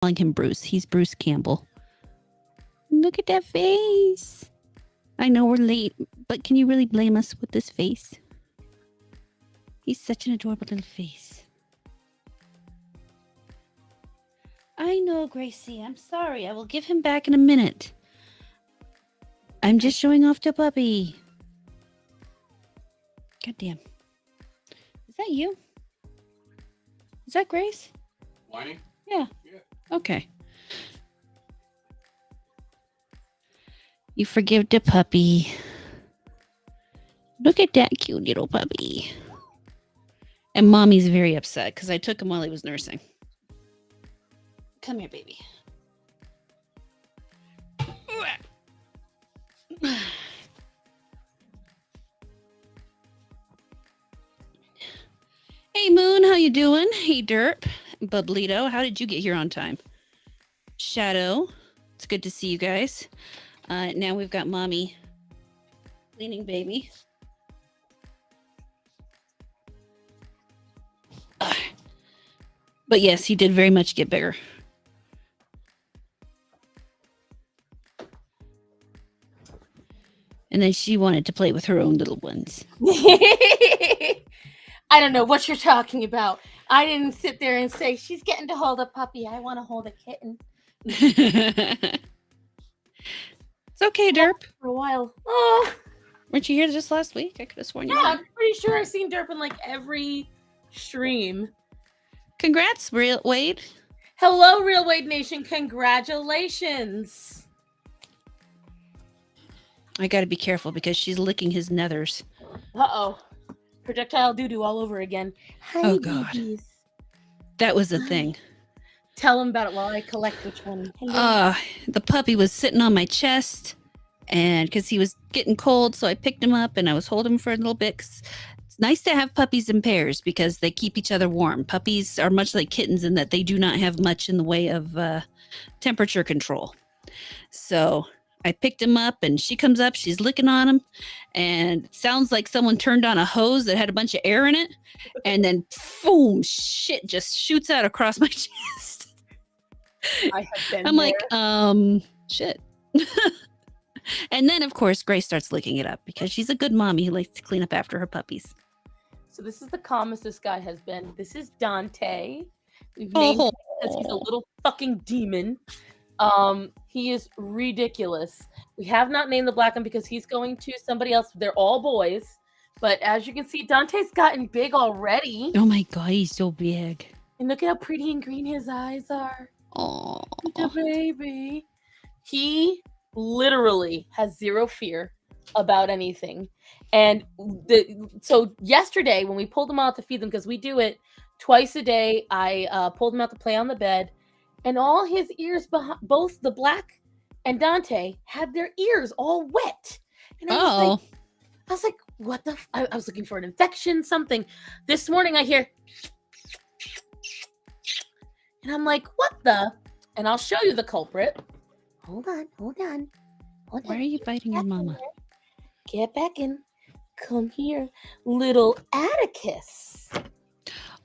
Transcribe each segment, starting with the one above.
calling him Bruce. He's Bruce Campbell. Look at that face. I know we're late, but can you really blame us with this face? He's such an adorable little face. I know, Gracie. I'm sorry. I will give him back in a minute. I'm just showing off the puppy. God damn. Is that you? Is that Grace? Whining? Yeah. Okay. You forgive the puppy. Look at that cute little puppy. And Mommy's very upset because I took him while he was nursing. Come here, baby. Hey, Moon, how you doing? Hey, Derp. Bublito, how did you get here on time? Shadow, it's good to see you guys. Now we've got Mommy cleaning baby. But yes, he did very much get bigger. And then she wanted to play with her own little ones. I don't know what you're talking about. I didn't sit there and say, she's getting to hold a puppy. I want to hold a kitten. It's okay, Derp. For a while. Oh, Weren't you here just last week? I could have sworn you yeah, were. I'm pretty sure I've seen Derp in like every stream. Congrats, Real Wade. Hello, Real Wade Nation. Congratulations. I got to be careful because she's licking his nethers. Uh-oh. Projectile doo-doo all over again. Hi, Oh, God. babies. That was the thing. Tell them about it while I collect which one. Hello. The puppy was sitting on my chest, and because he was getting cold, so I picked him up and I was holding him for a little bit. 'Cause it's nice to have puppies in pairs because they keep each other warm. Puppies are much like kittens in that they do not have much in the way of temperature control. So I picked him up and she comes up, she's licking on him, and it sounds like someone turned on a hose that had a bunch of air in it, and then boom, shit just shoots out across my chest. I have been I'm there. like, shit. And then, of course, Grace starts licking it up because she's a good mommy who likes to clean up after her puppies. So this is the calmest this guy has been. This is Dante. We've named him because he's a little fucking demon. He is ridiculous. We have not named the black one because he's going to somebody else. They're all boys. But as you can see, Dante's gotten big already. Oh my God, he's so big. And look at how pretty and green his eyes are. Oh, The baby. He literally has zero fear about anything. And so yesterday when we pulled him out to feed them, because we do it twice a day, I pulled him out to play on the bed, and all his ears, both the black and Dante, had their ears all wet. And I was like, what the? I was looking for an infection, something. This morning I hear, and I'm like, what the? And I'll show you the culprit. Hold on. why are you biting your mama? Get back in. Come here, little Atticus.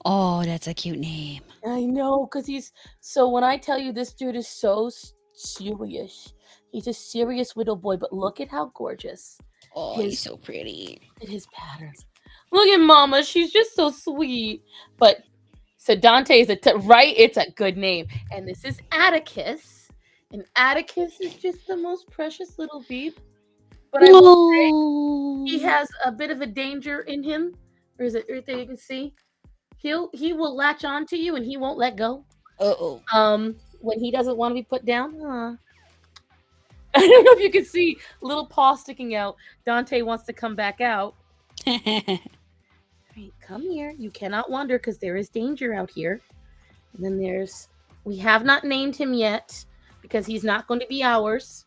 Oh, that's a cute name. I know, because he's... So when I tell you this dude is so serious, he's a serious little boy, but look at how gorgeous. Oh, he's so pretty. Look at his patterns. Look at Mama. She's just so sweet. But, so Dante is right? It's a good name. And this is Atticus. And Atticus is just the most precious little beep. But I will say, he has a bit of a danger in him. Or is it right there you can see? He will latch on to you and he won't let go. When he doesn't want to be put down. I don't know if you can see little paw sticking out. Dante wants to come back out. Right, come here. You cannot wander because there is danger out here. And then we have not named him yet because he's not going to be ours.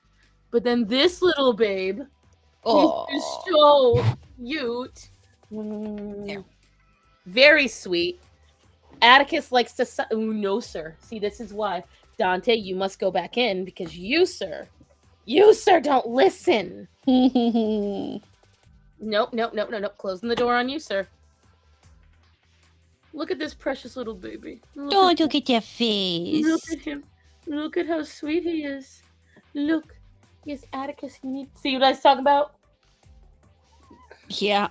But then this little babe is so cute. Yeah. Very sweet. Atticus likes to... no, sir. See, this is why. Dante, you must go back in because you, sir, don't listen. Nope. Closing the door on you, sir. Look at this precious little baby. Look at that face. Look at him. Look at how sweet he is. Look. Yes, Atticus, you need. See what I was talking about? Yeah.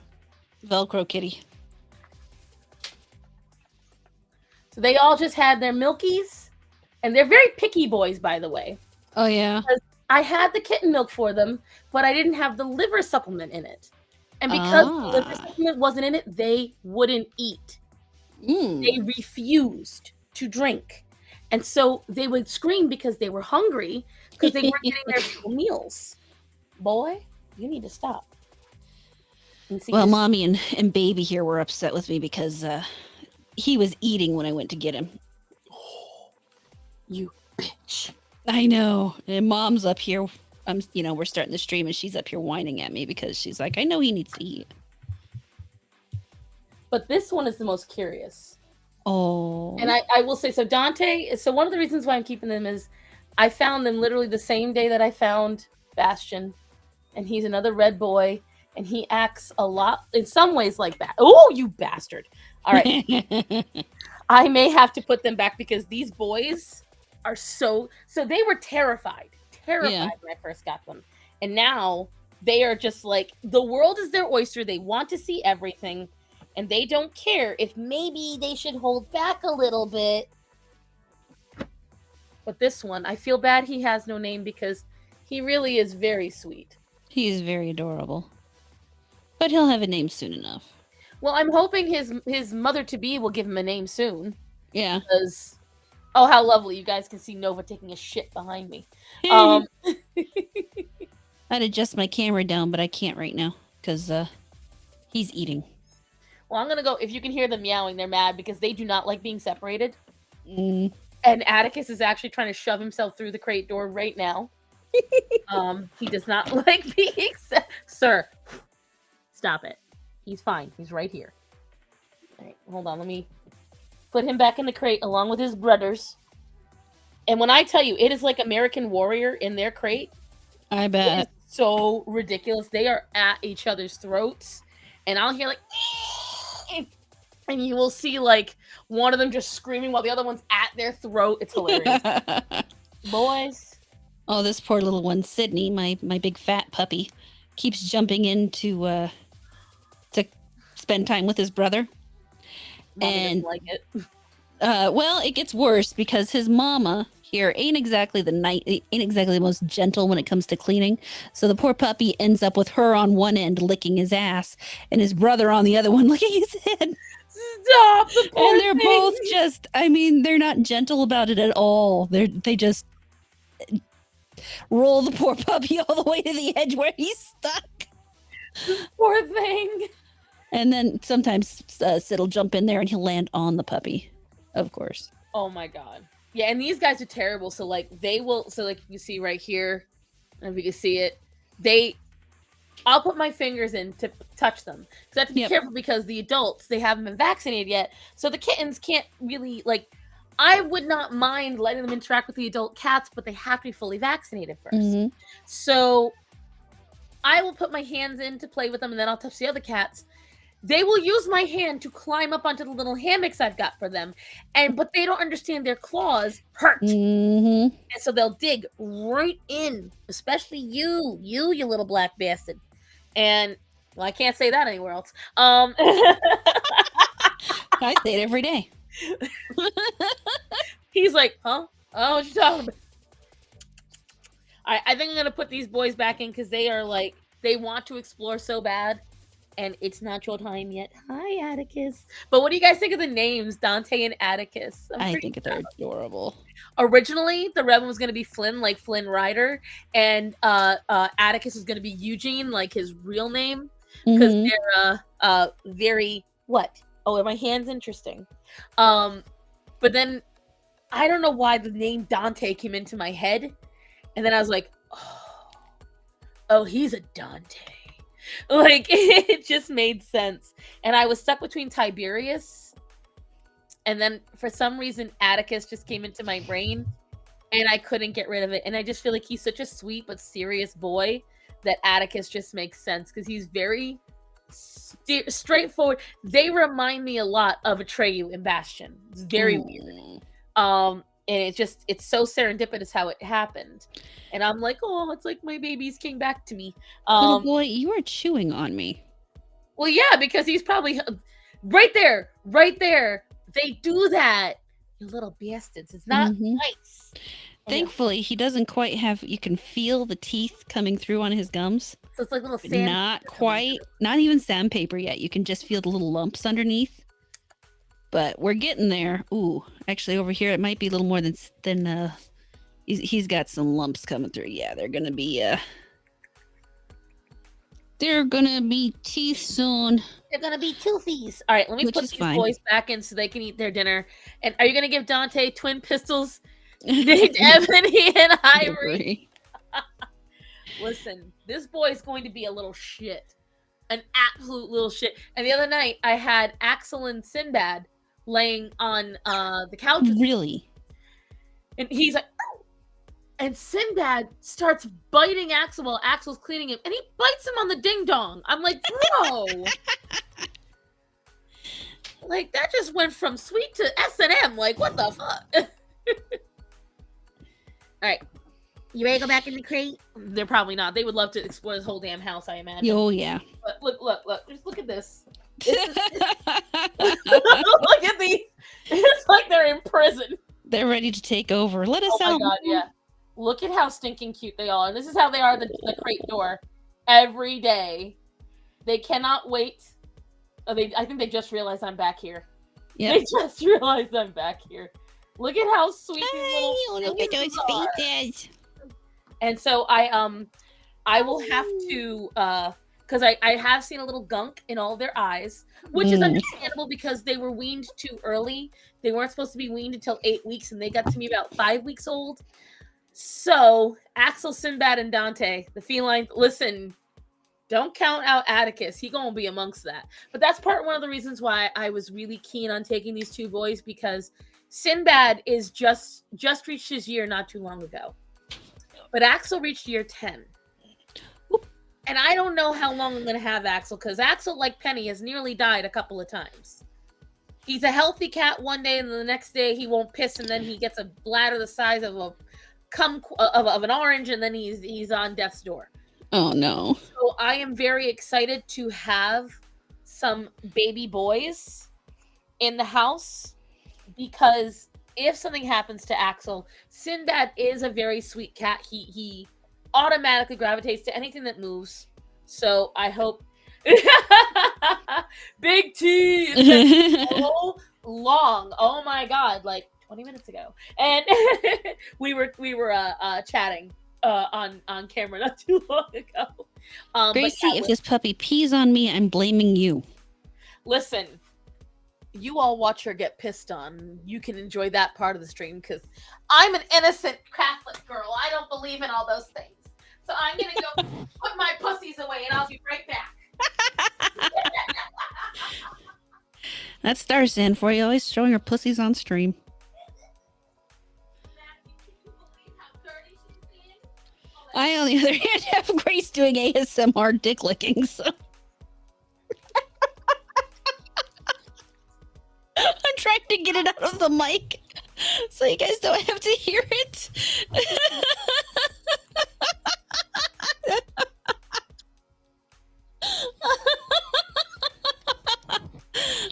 Velcro kitty. So they all just had their milkies, and they're very picky boys, by the way. Oh, yeah. I had the kitten milk for them, but I didn't have the liver supplement in it. And because the liver supplement wasn't in it, they wouldn't eat. They refused to drink. And so they would scream because they were hungry because they weren't getting their full meals. Boy, you need to stop. Well, Mommy and Baby here were upset with me because he was eating when I went to get him. You bitch. I know. And Mom's up here. We're starting the stream and she's up here whining at me because she's like, I know he needs to eat. But this one is the most curious. Oh. And I will say, so Dante, so one of the reasons why I'm keeping them is I found them literally the same day that I found Bastion. And he's another red boy. And he acts a lot, in some ways, like that. Oh, you bastard. All right. I may have to put them back because these boys are so they were terrified when I first got them. And now they are just like, the world is their oyster. They want to see everything. And they don't care if maybe they should hold back a little bit. But this one, I feel bad he has no name because he really is very sweet. He is very adorable. But he'll have a name soon enough. Well, I'm hoping his mother-to-be will give him a name soon. Yeah. Because, oh, how lovely. You guys can see Nova taking a shit behind me. I'd adjust my camera down, but I can't right now because he's eating. Well, I'm going to go. If you can hear them meowing, they're mad because they do not like being separated. Mm. And Atticus is actually trying to shove himself through the crate door right now. He does not like being Sir, stop it. He's fine. He's right here. All right, hold on. Let me put him back in the crate along with his brothers. And when I tell you, it is like American Warrior in their crate. I bet. It is so ridiculous. They are at each other's throats. And I'll hear like, and you will see like one of them just screaming while the other one's at their throat. It's hilarious. Boys. Oh, this poor little one, Sydney, my big fat puppy, keeps jumping in to spend time with his brother. Mommy and like it. Well, it gets worse because his mama here ain't exactly the most gentle when it comes to cleaning. So the poor puppy ends up with her on one end licking his ass and his brother on the other one licking his head. Stop! And they're both just, I mean, they're not gentle about it at all. They just roll the poor puppy all the way to the edge where he's stuck. Poor thing. And then sometimes Sid will jump in there and he'll land on the puppy, of course. Oh my god. Yeah, and these guys are terrible. So like they will, so like you see right here, and if you can see it, I'll put my fingers in to touch them. Because I have to be careful because the adults, they haven't been vaccinated yet. So the kittens can't really, like, I would not mind letting them interact with the adult cats, but they have to be fully vaccinated first. Mm-hmm. So I will put my hands in to play with them, and then I'll touch the other cats. They will use my hand to climb up onto the little hammocks I've got for them, but they don't understand their claws hurt, mm-hmm. and so they'll dig right in, especially you little black bastard. And well, I can't say that anywhere else. I say it every day. He's like, huh? Oh, what you talking about? I think I'm gonna put these boys back in because they are like, they want to explore so bad. And it's not your time yet. Hi, Atticus. But what do you guys think of the names, Dante and Atticus? I think they're adorable. Originally, the red one was going to be Flynn, like Flynn Rider. And Atticus was going to be Eugene, like his real name. Because they're very, what? Oh, are my hands interesting? But then, I don't know why the name Dante came into my head. And then I was like, oh, he's a Dante. Like, it just made sense. And I was stuck between Tiberius and then for some reason Atticus just came into my brain and I couldn't get rid of it. And I just feel like he's such a sweet but serious boy that Atticus just makes sense because he's very straightforward. They remind me a lot of Atreyu and Bastion. It's very weird. and it's so serendipitous how it happened. And I'm like, oh, it's like my babies came back to me. Little boy, you are chewing on me. Well, yeah, because he's probably right there, right there. They do that, you little bastards. It's not nice. Thankfully, he doesn't quite have. You can feel the teeth coming through on his gums. So it's like little sand. Not quite, not even sandpaper yet. You can just feel the little lumps underneath. But we're getting there. Ooh, actually, over here it might be a little more than. He's got some lumps coming through. Yeah, they're gonna be. They're gonna be teeth soon. They're gonna be toothies. All right, let me put these boys back in so they can eat their dinner. And are you gonna give Dante twin pistols named Ebony and Ivory? Listen, this boy is going to be a little shit, an absolute little shit. And the other night, I had Axel and Sinbad laying on the couch. Really? And he's like, oh! And Sinbad starts biting Axel while Axel's cleaning him, and he bites him on the ding dong. I'm like, bro. Like, that just went from sweet to S&M. Like, what the fuck? All right. You ready to go back in the crate? They're probably not. They would love to explore this whole damn house, I imagine. Oh, yeah. But look. Just look at this. Look at these. It's like they're in prison. They're ready to take over. Let us out. Oh, my God, yeah. Look at how stinking cute they are. And this is how they are at the crate door every day. They cannot wait. Oh, I think they just realized I'm back here. Yeah. They just realized I'm back here. Look at how sweet these little look at those faces. And so I will have to because I have seen a little gunk in all their eyes, which is understandable because they were weaned too early. They weren't supposed to be weaned until 8 weeks, and they got to me about 5 weeks old. So Axel, Sinbad, and Dante, the feline, listen, don't count out Atticus. He gonna be amongst that. But that's one of the reasons why I was really keen on taking these two boys, because Sinbad is just reached his year not too long ago. But Axel reached year 10. And I don't know how long I'm going to have Axel, because Axel, like Penny, has nearly died a couple of times. He's a healthy cat one day, and the next day he won't piss, and then he gets a bladder the size of an orange, and then he's on death's door. Oh, no. So I am very excited to have some baby boys in the house, because if something happens to Axel, Sinbad is a very sweet cat. He automatically gravitates to anything that moves. So I hope Big T. It's been so long. Oh my God, like 20 minutes ago. And we were chatting on camera not too long ago. Gracie, if this puppy pees on me, I'm blaming you. Listen. You all watch her get pissed on. You can enjoy that part of the stream, because I'm an innocent Catholic girl. I don't believe in all those things. So I'm going to go put my pussies away, and I'll be right back. That's Starsan for you, always showing her pussies on stream. I, on the other hand, have Grace doing ASMR dick licking, so... I'm trying to get it out of the mic so you guys don't have to hear it.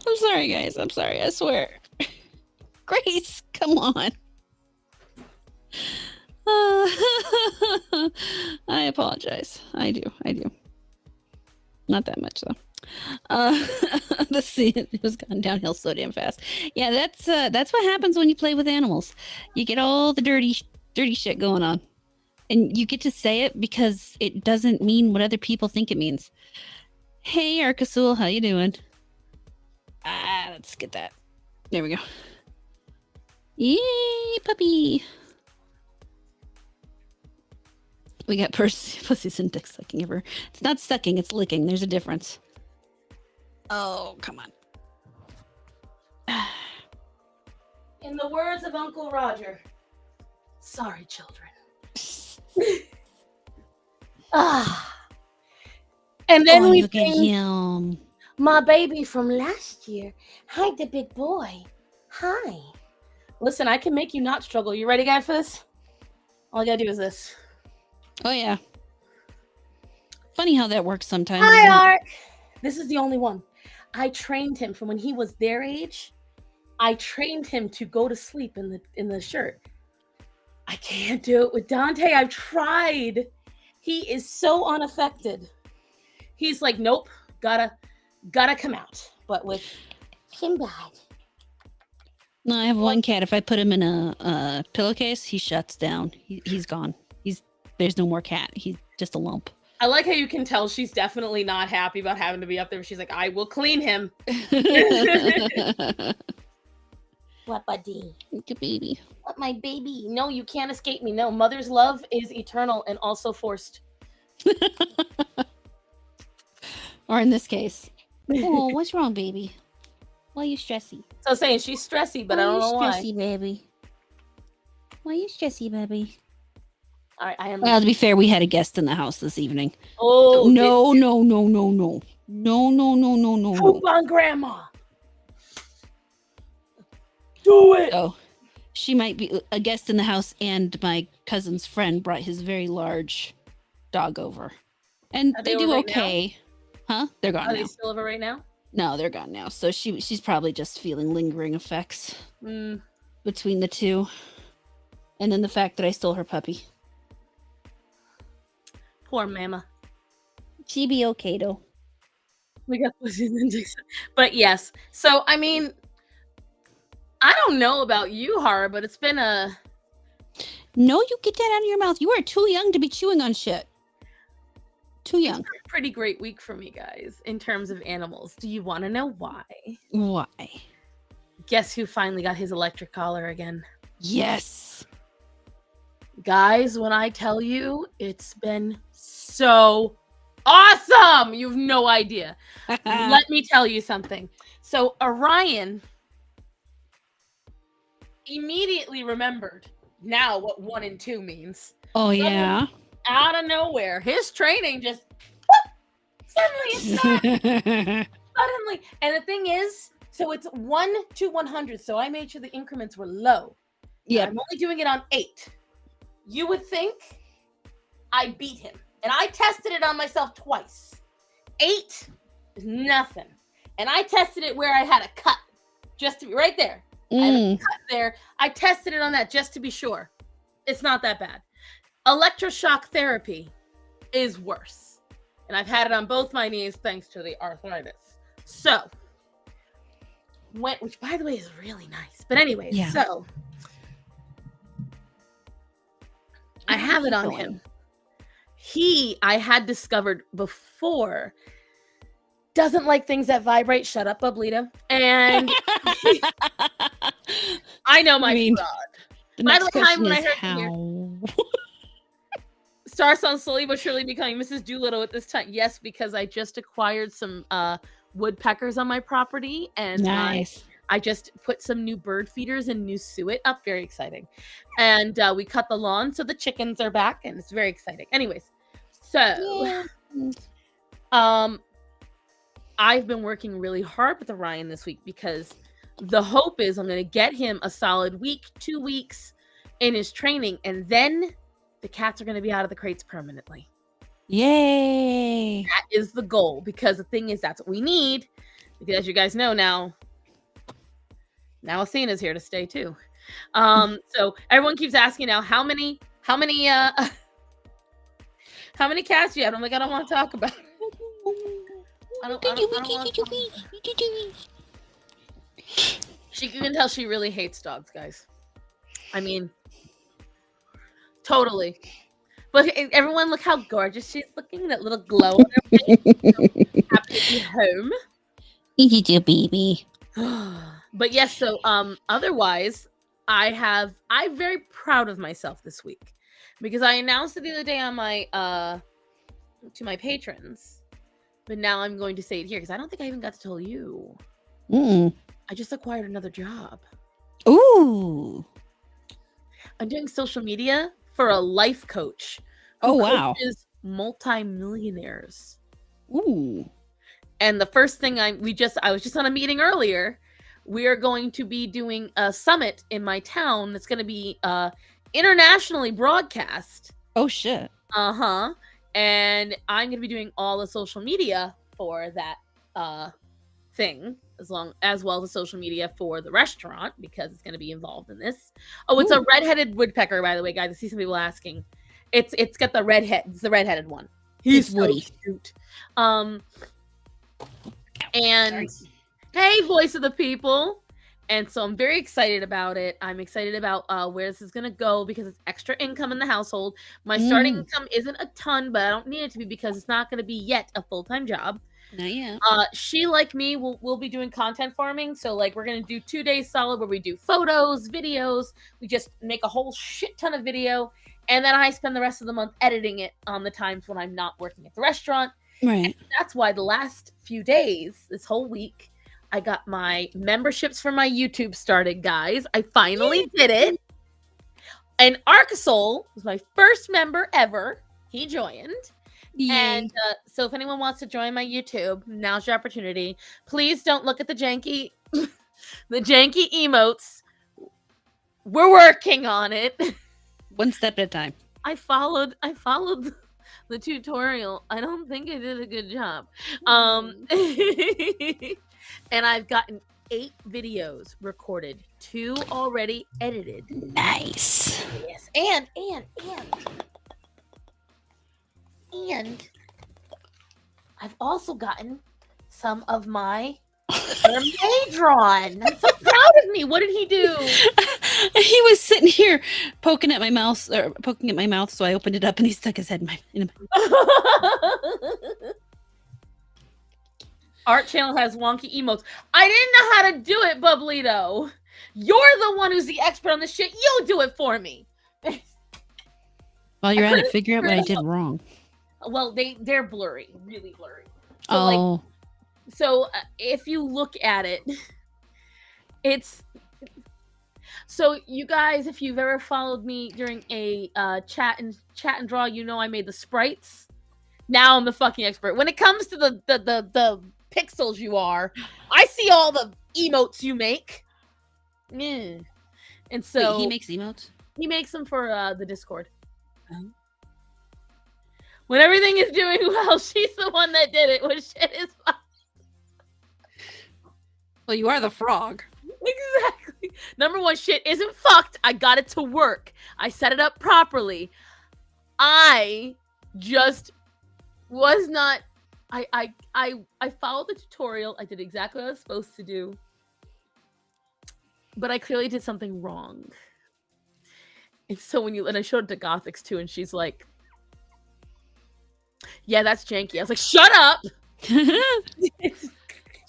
I'm sorry, guys. I'm sorry. I swear. Grace, come on. I apologize. I do. Not that much, though. It was gone downhill so damn fast. Yeah, that's what happens when you play with animals. You get all the dirty shit going on, and you get to say it because it doesn't mean what other people think it means. Hey, Arcasul, how you doing? Let's get that. There we go. Yay, puppy. We got pussies and dick sucking ever. It's not sucking, it's licking. There's a difference. Oh, come on. In the words of Uncle Roger, sorry, children. And then we look at him. My baby from last year. Hi, the big boy. Hi. Listen, I can make you not struggle. You ready, guys, for this? All I gotta do is this. Oh yeah. Funny how that works sometimes. Hi, Isn't it? Art. This is the only one. I trained him from when he was their age. I trained him to go to sleep in the shirt. I can't do it with Dante. I've tried. He is so unaffected. He's like, nope, gotta come out. But with Sinbad. No, I have one cat. If I put him in a pillowcase, he shuts down. He's gone. There's no more cat. He's just a lump. I like how you can tell she's definitely not happy about having to be up there. She's like, I will clean him. What, buddy? Good baby. What, my baby? No, you can't escape me. No, mother's love is eternal and also forced. Or in this case, oh, what's wrong, baby? Why are you stressy? So I'm saying she's stressy, but I don't know why. Stressy, baby. Why are you stressy, baby? All right, I am. Well, to be fair, we had a guest in the house this evening. Oh, no. Poop on grandma. Do it. So she might be a guest in the house, and my cousin's friend brought his very large dog over, and they do okay. Huh? They're gone now. Are they still over right now? No, they're gone now. So she's probably just feeling lingering effects between the two, and then the fact that I stole her puppy. Poor mama. She be okay though. We got but yes. So I mean, I don't know about you, Hara, but it's been a. No, you get that out of your mouth. You are too young to be chewing on shit. Too young. It's a pretty great week for me, guys, in terms of animals. Do you want to know why? Why? Guess who finally got his electric collar again? Yes. Guys, when I tell you, it's been so awesome. You have no idea. Let me tell you something. So Orion immediately remembered now what 1 and 2 means. Oh, yeah. Out of nowhere, his training just suddenly it's not suddenly. And the thing is, so it's 1 to 100. So I made sure the increments were low. Yeah, I'm only doing it on 8. You would think I beat him, and I tested it on myself twice. 8 is nothing, and I tested it where I had a cut, just to be right there. I had a cut there. I tested it on that just to be sure. It's not that bad. Electroshock therapy is worse. And I've had it on both my knees thanks to the arthritis. So, which by the way is really nice. But anyway, Yeah. So I have it on him. I had discovered before, doesn't like things that vibrate. Shut up, Bublito. And I know my fraud. By the time when I heard how Star's slowly but surely becoming Mrs. Doolittle at this time. Yes, because I just acquired some woodpeckers on my property, and nice. I just put some new bird feeders and new suet up. Very exciting. And we cut the lawn, so the chickens are back, and it's very exciting. Anyways, so I've been working really hard with Orion this week because the hope is I'm going to get him a solid week, 2 weeks in his training, and then the cats are going to be out of the crates permanently. Yay! That is the goal, because the thing is, that's what we need. Because as you guys know now Athena's here to stay too. So everyone keeps asking now, how many cats do you have? I'm like, I don't want to talk about it. You can tell she really hates dogs, guys. I mean, totally. But everyone, look how gorgeous she's looking. That little glow on her face. Happy to be home. Easy to baby. But yes, so otherwise, I'm very proud of myself this week because I announced it the other day on my to my patrons, but now I'm going to say it here because I don't think I even got to tell you. I just acquired another job. Ooh. I'm doing social media for a life coach. Oh, wow. Coaches multimillionaires. Ooh. And the first thing I was just on a meeting earlier we are going to be doing a summit in my town that's going to be internationally broadcast. Oh shit. Uh-huh. And I'm going to be doing all the social media for that thing, as well as the social media for the restaurant, because it's going to be involved in this. Oh, it's a redheaded woodpecker, by the way, guys. I see some people asking. It's got the it's the redheaded one. He's It's Woody. so cute. And hey, voice of the people. And so I'm very excited about it. I'm excited about where this is going to go, because it's extra income in the household. My starting income isn't a ton, but I don't need it to be, because it's not going to be yet a full-time job. Not yet. She, like me, will be doing content farming. So like, we're going to do 2 days solid where we do photos, videos. We just make a whole shit ton of video. And then I spend the rest of the month editing it on the times when I'm not working at the restaurant. Right. And that's why the last few days, this whole week, I got my memberships for my YouTube started, guys. I finally did it. And Arcasol was my first member ever. He joined. Yay. And so if anyone wants to join my YouTube, now's your opportunity. Please don't look at the janky emotes. We're working on it. One step at a time. I followed the tutorial. I don't think I did a good job. And I've gotten 8 videos recorded, 2 already edited. Nice. Yes. And I've also gotten some of my mermaid drawn. I'm so proud of me. What did he do? He was sitting here poking at my mouth, so I opened it up and he stuck his head in my Art channel has wonky emotes. I didn't know how to do it, Bublito. You're the one who's the expert on this shit. You do it for me. While you're at it, figure out what I did wrong. Well, they're blurry, really blurry. So, so if you look at it, it's... So you guys, if you've ever followed me during a chat and draw, you know I made the sprites. Now I'm the fucking expert. When it comes to the pixels you are, I see all the emotes you make. And so wait, he makes emotes? He makes them for the Discord. When everything is doing well, she's the one that did it. When shit is fine. Well, you are the frog. Exactly. Number one, shit isn't fucked. I got it to work. I set it up properly. I just was not... I followed the tutorial. I did exactly what I was supposed to do. But I clearly did something wrong. And so and I showed it to Gothics too, and she's like, yeah, that's janky. I was like, shut up! It's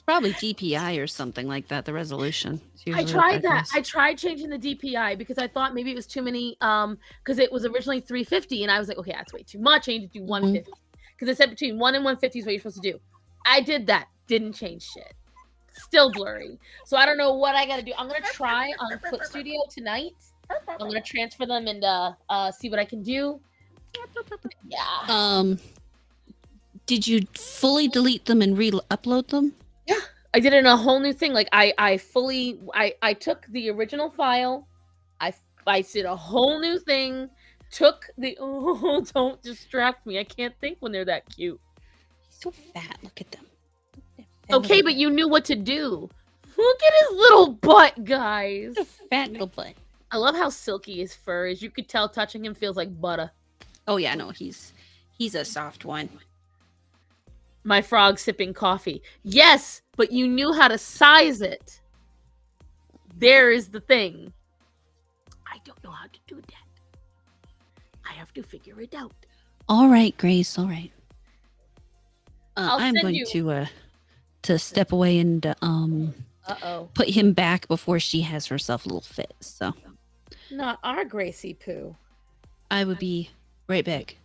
probably DPI or something like that, the resolution. I tried that. I tried changing the DPI because I thought maybe it was too many, because it was originally 350, and I was like, okay, that's way too much. I need to do 150. Because it said between 1 and 150 is what you're supposed to do. I did that. Didn't change shit. Still blurry. So I don't know what I gotta do. I'm gonna try on Clip Studio tonight. I'm gonna transfer them and see what I can do. Yeah. Did you fully delete them and re-upload them? Yeah. I did it in a whole new thing. Like I took the original file. I did a whole new thing. Took the don't distract me. I can't think when they're that cute. He's so fat. Look at them. Okay, but you knew what to do. Look at his little butt, guys. A fat little butt. I love how silky his fur is. You could tell touching him feels like butter. Oh yeah, no, he's a soft one. My frog sipping coffee. Yes, but you knew how to size it. There is the thing. I don't know how to do that. I have to figure it out. All right, Grace. All right. I'm going to step away and put him back before she has herself a little fit. So, not our Gracie Poo. I would be right back.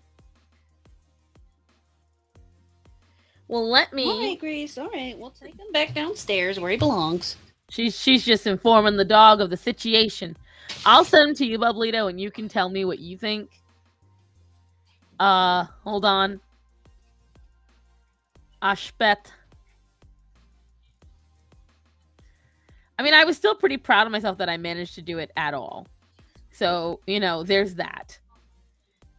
Well, let me. All right, Grace. All right, we'll take him back downstairs where he belongs. She's just informing the dog of the situation. I'll send him to you, Bublito, and you can tell me what you think. Hold on. Ashpet. I mean, I was still pretty proud of myself that I managed to do it at all. So, there's that.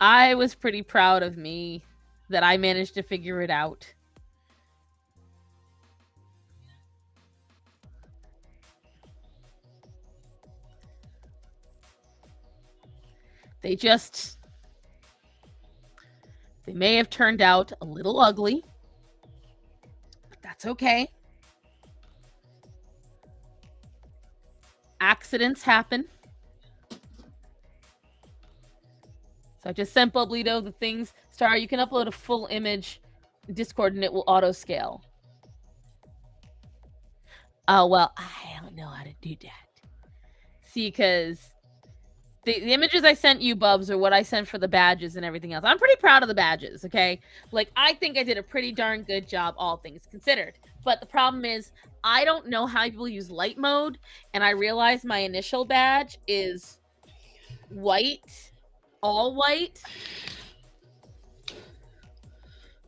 I was pretty proud of me that I managed to figure it out. They may have turned out a little ugly, but that's okay. Accidents happen. So I just sent Bublito the things. Star, you can upload a full image in Discord and it will auto scale. Oh, well, I don't know how to do that. See, because the images I sent you, Bubs, are what I sent for the badges and everything else. I'm pretty proud of the badges, okay? Like, I think I did a pretty darn good job, all things considered. But the problem is, I don't know how people use light mode, and I realize my initial badge is white, all white.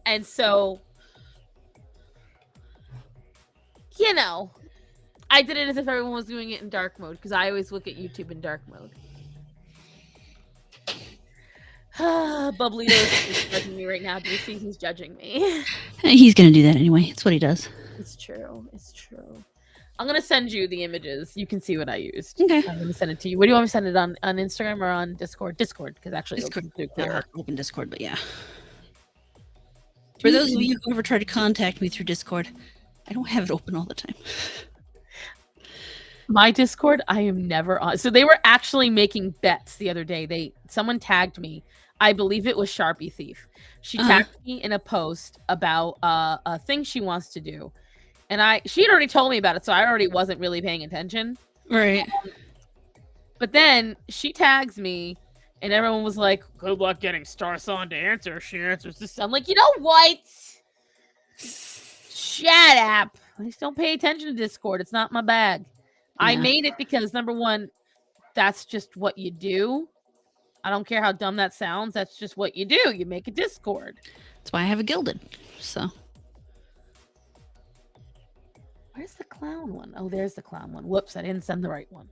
And so, I did it as if everyone was doing it in dark mode, because I always look at YouTube in dark mode. Bublito is judging me right now. Do you see he's judging me? He's gonna do that anyway. It's what he does. It's true. It's true. I'm gonna send you the images. You can see what I used. Okay. I'm gonna send it to you. What do you want me to send it on Instagram or on Discord? Discord, because actually Discord. it'll come clear. Open Discord, but yeah. For those of you who ever try to contact me through Discord, I don't have it open all the time. My Discord, I am never on. So they were actually making bets the other day. Someone tagged me. I believe it was Sharpie Thief. She tagged me in a post about a thing she wants to do. And she had already told me about it, so I already wasn't really paying attention. Right. But then she tags me, and everyone was like, good luck getting Star Son to answer. She answers this. I'm like, you know what? Shut up. I just don't pay attention to Discord. It's not my bag. Yeah. I made it because, number one, that's just what you do. I don't care how dumb that sounds. That's just what you do. You make a Discord. That's why I have a Gilded. So. Where's the clown one? Oh, there's the clown one. Whoops, I didn't send the right one.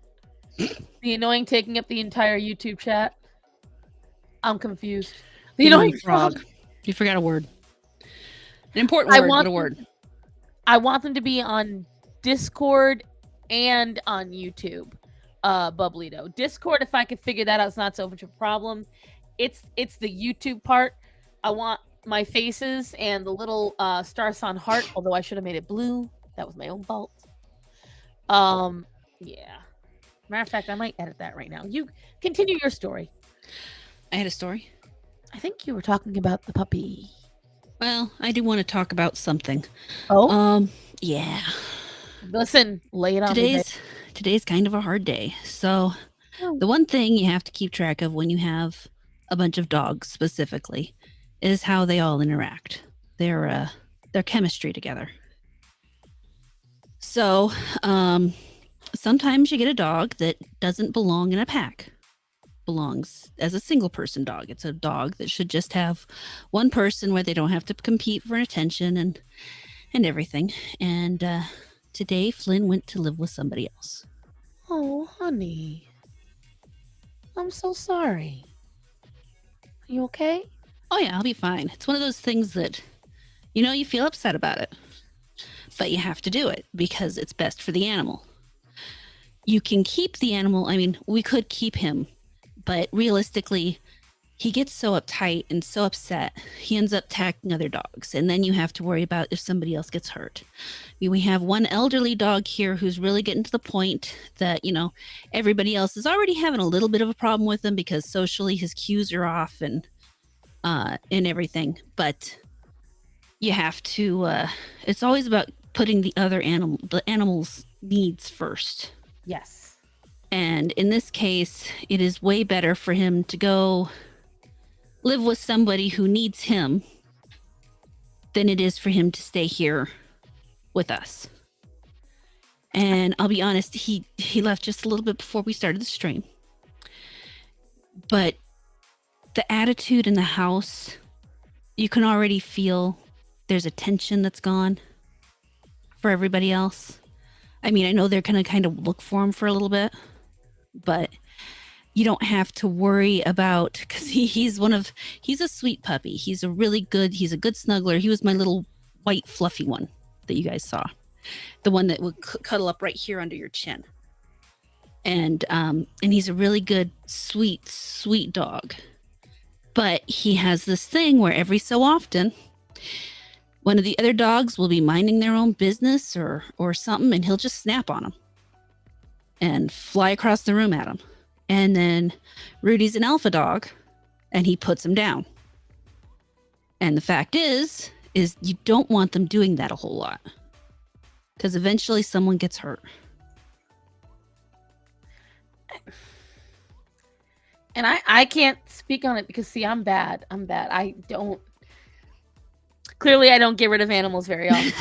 The annoying taking up the entire YouTube chat. I'm confused. The annoying frog. You forgot a word. An important word, but a word. I want them to be on Discord and on YouTube. Bublito. Discord, if I could figure that out, it's not so much a problem. It's the YouTube part. I want my faces and the little Star Son heart, although I should have made it blue. That was my own fault. Yeah. Matter of fact, I might edit that right now. You continue your story. I had a story. I think you were talking about the puppy. Well, I do want to talk about something. Oh? Yeah. Listen, lay it on me. Today's kind of a hard day. So, the one thing you have to keep track of when you have a bunch of dogs specifically is how they all interact. Their chemistry together. So, sometimes you get a dog that doesn't belong in a pack. Belongs as a single person dog. It's a dog that should just have one person where they don't have to compete for attention and everything. And today Flynn went to live with somebody else. Oh, honey. I'm so sorry. Are you okay? Oh yeah, I'll be fine. It's one of those things that, you feel upset about it. But you have to do it because it's best for the animal. You can keep the animal. I mean, we could keep him, but realistically, he gets so uptight and so upset, he ends up attacking other dogs. And then you have to worry about if somebody else gets hurt. I mean, we have one elderly dog here who's really getting to the point that, everybody else is already having a little bit of a problem with him because socially his cues are off and everything. But you have to, it's always about putting the animal's needs first. Yes. And in this case, it is way better for him to go live with somebody who needs him than it is for him to stay here with us. And I'll be honest, he left just a little bit before we started the stream. But the attitude in the house, you can already feel there's a tension that's gone for everybody else. I mean, I know they're going to kind of look for him for a little bit, but you don't have to worry about because he's a sweet puppy. He's a good snuggler. He was my little white fluffy one that you guys saw, the one that would cuddle up right here under your chin. And he's a really good, sweet dog. But he has this thing where every so often, one of the other dogs will be minding their own business or something, and he'll just snap on them and fly across the room at him. And then Rudy's an alpha dog, and he puts him down. And the fact is you don't want them doing that a whole lot, because eventually someone gets hurt. And I can't speak on it because, see, I'm bad. I don't get rid of animals very often.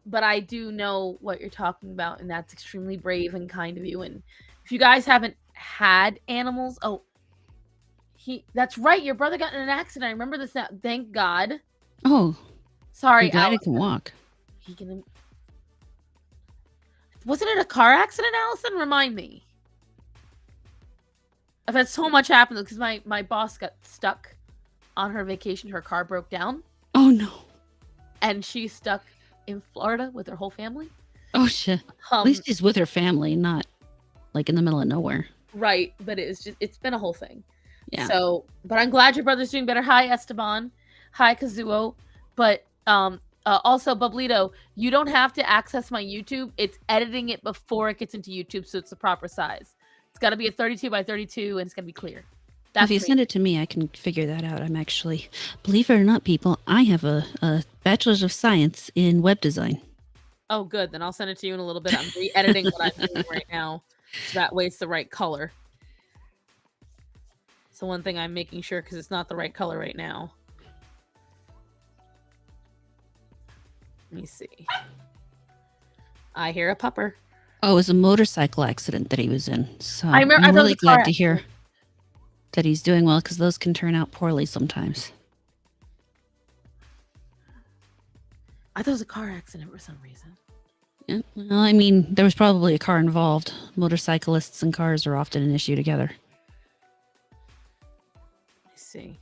But I do know what you're talking about, and that's extremely brave and kind of you. And if you guys haven't had animals, that's right. Your brother got in an accident. I remember this now. Thank God. Oh, sorry. I'm glad he can walk. Wasn't it a car accident, Allison? Remind me. I've had so much happen because my boss got stuck on her vacation. Her car broke down. Oh, no. And she's stuck in Florida with her whole family. Oh, shit. At least she's with her family, not like in the middle of nowhere. Right. But it's been a whole thing. Yeah. So, but I'm glad your brother's doing better. Hi, Esteban. Hi, Kazuo. But also, Bublito, you don't have to access my YouTube. It's editing it before it gets into YouTube, so it's the proper size. It's got to be a 32 by 32, and it's going to be clear. If you send it to me, I can figure that out. I'm actually, believe it or not, people, I have a Bachelor's of Science in web design. Oh, good. Then I'll send it to you in a little bit. I'm re-editing what I'm doing right now, so that way it's the right color. So one thing I'm making sure, because it's not the right color right now. Let me see. I hear a pupper. Oh, it was a motorcycle accident that he was in. So I'm really glad to hear that he's doing well, because those can turn out poorly sometimes. I thought it was a car accident for some reason. Yeah, well, I mean, there was probably a car involved. Motorcyclists and cars are often an issue together. Let me see.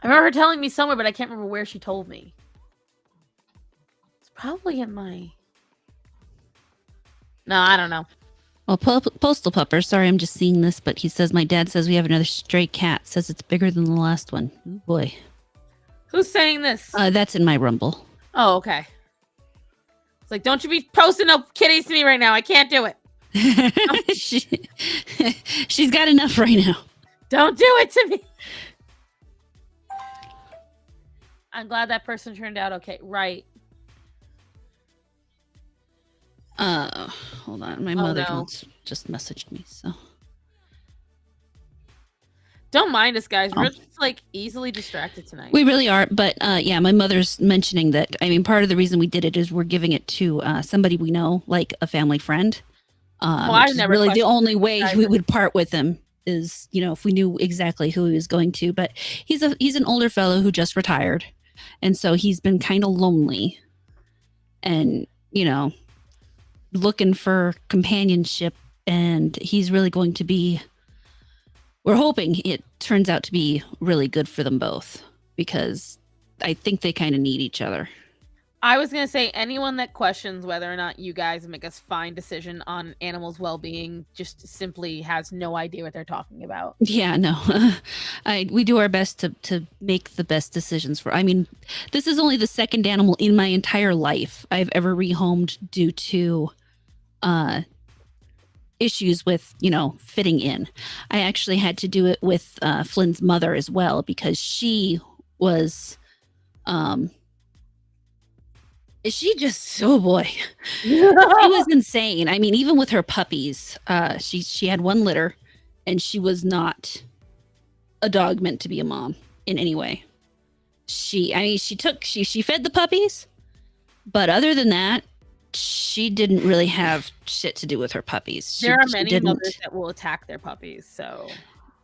I remember her telling me somewhere, but I can't remember where she told me. It's probably in my... No, I don't know. Well, Postal Pupper, sorry, I'm just seeing this, but he says, my dad says we have another stray cat. Says it's bigger than the last one. Oh, boy. Who's saying this? That's in my Rumble. Oh, okay. It's like, don't you be posting no kitties to me right now. I can't do it. She's got enough right now. Don't do it to me. I'm glad that person turned out okay. Right. Hold on. My mother just messaged me, so. Don't mind us, guys. We're just like easily distracted tonight. We really are, but yeah, my mother's mentioning that. I mean, part of the reason we did it is we're giving it to somebody we know, like a family friend. I've never really the only way we would part with him is, you know, if we knew exactly who he was going to. But he's an older fellow who just retired, and so he's been kind of lonely, and you know, looking for companionship, and he's really going to be. We're hoping it turns out to be really good for them both, because I think they kind of need each other. I was going to say, anyone that questions whether or not you guys make a fine decision on animals' well-being just simply has no idea what they're talking about. Yeah, no. We do our best to make the best decisions for. I mean, this is only the second animal in my entire life I've ever rehomed due to issues with, you know, fitting in. I actually had to do it with Flynn's mother as well, because she was she just, oh boy, she was insane. I mean, even with her puppies, she had one litter, and she was not a dog meant to be a mom in any way. She fed the puppies, but other than that, she didn't really have shit to do with her puppies. There are many mothers that will attack their puppies, so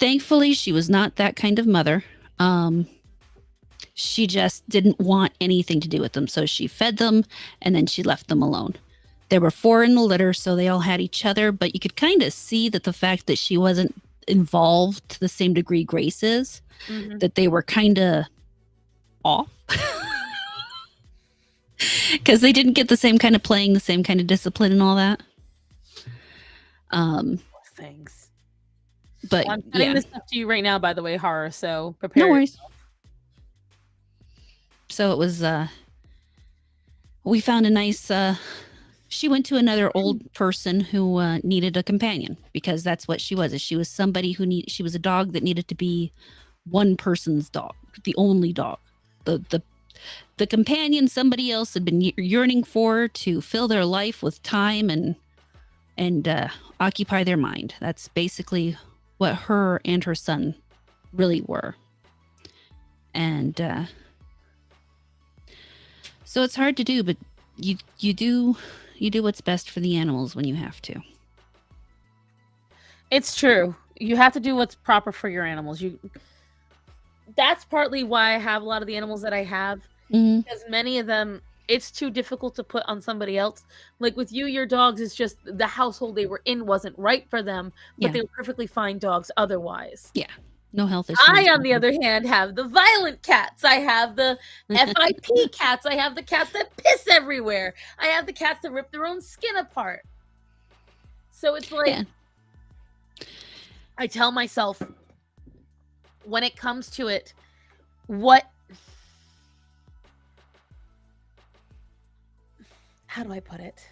thankfully she was not that kind of mother. She just didn't want anything to do with them. So she fed them and then she left them alone. There were 4 in the litter, so they all had each other, but you could kind of see that the fact that she wasn't involved to the same degree Grace is, that they were kind of off. Because they didn't get the same kind of playing, the same kind of discipline and all that. Thanks. But I'm sending this up to you right now, by the way, Horror. So prepare. No worries. So it was. We found a nice. She went to another old person who needed a companion because that's what she was. She was somebody who need. She was a dog that needed to be one person's dog, the only dog. The companion somebody else had been yearning for to fill their life with time and occupy their mind. That's basically what her and her son really were. And so it's hard to do, but you do what's best for the animals when you have to. It's true. You have to do what's proper for your animals. That's partly why I have a lot of the animals that I have, because many of them, it's too difficult to put on somebody else. Like with you, your dogs, it's just the household they were in wasn't right for them, but they were perfectly fine dogs otherwise. Yeah. No health issues. I, on the other hand, have the violent cats. I have the FIP cats. I have the cats that piss everywhere. I have the cats that rip their own skin apart. So it's like, I tell myself, when it comes to it, how do I put it?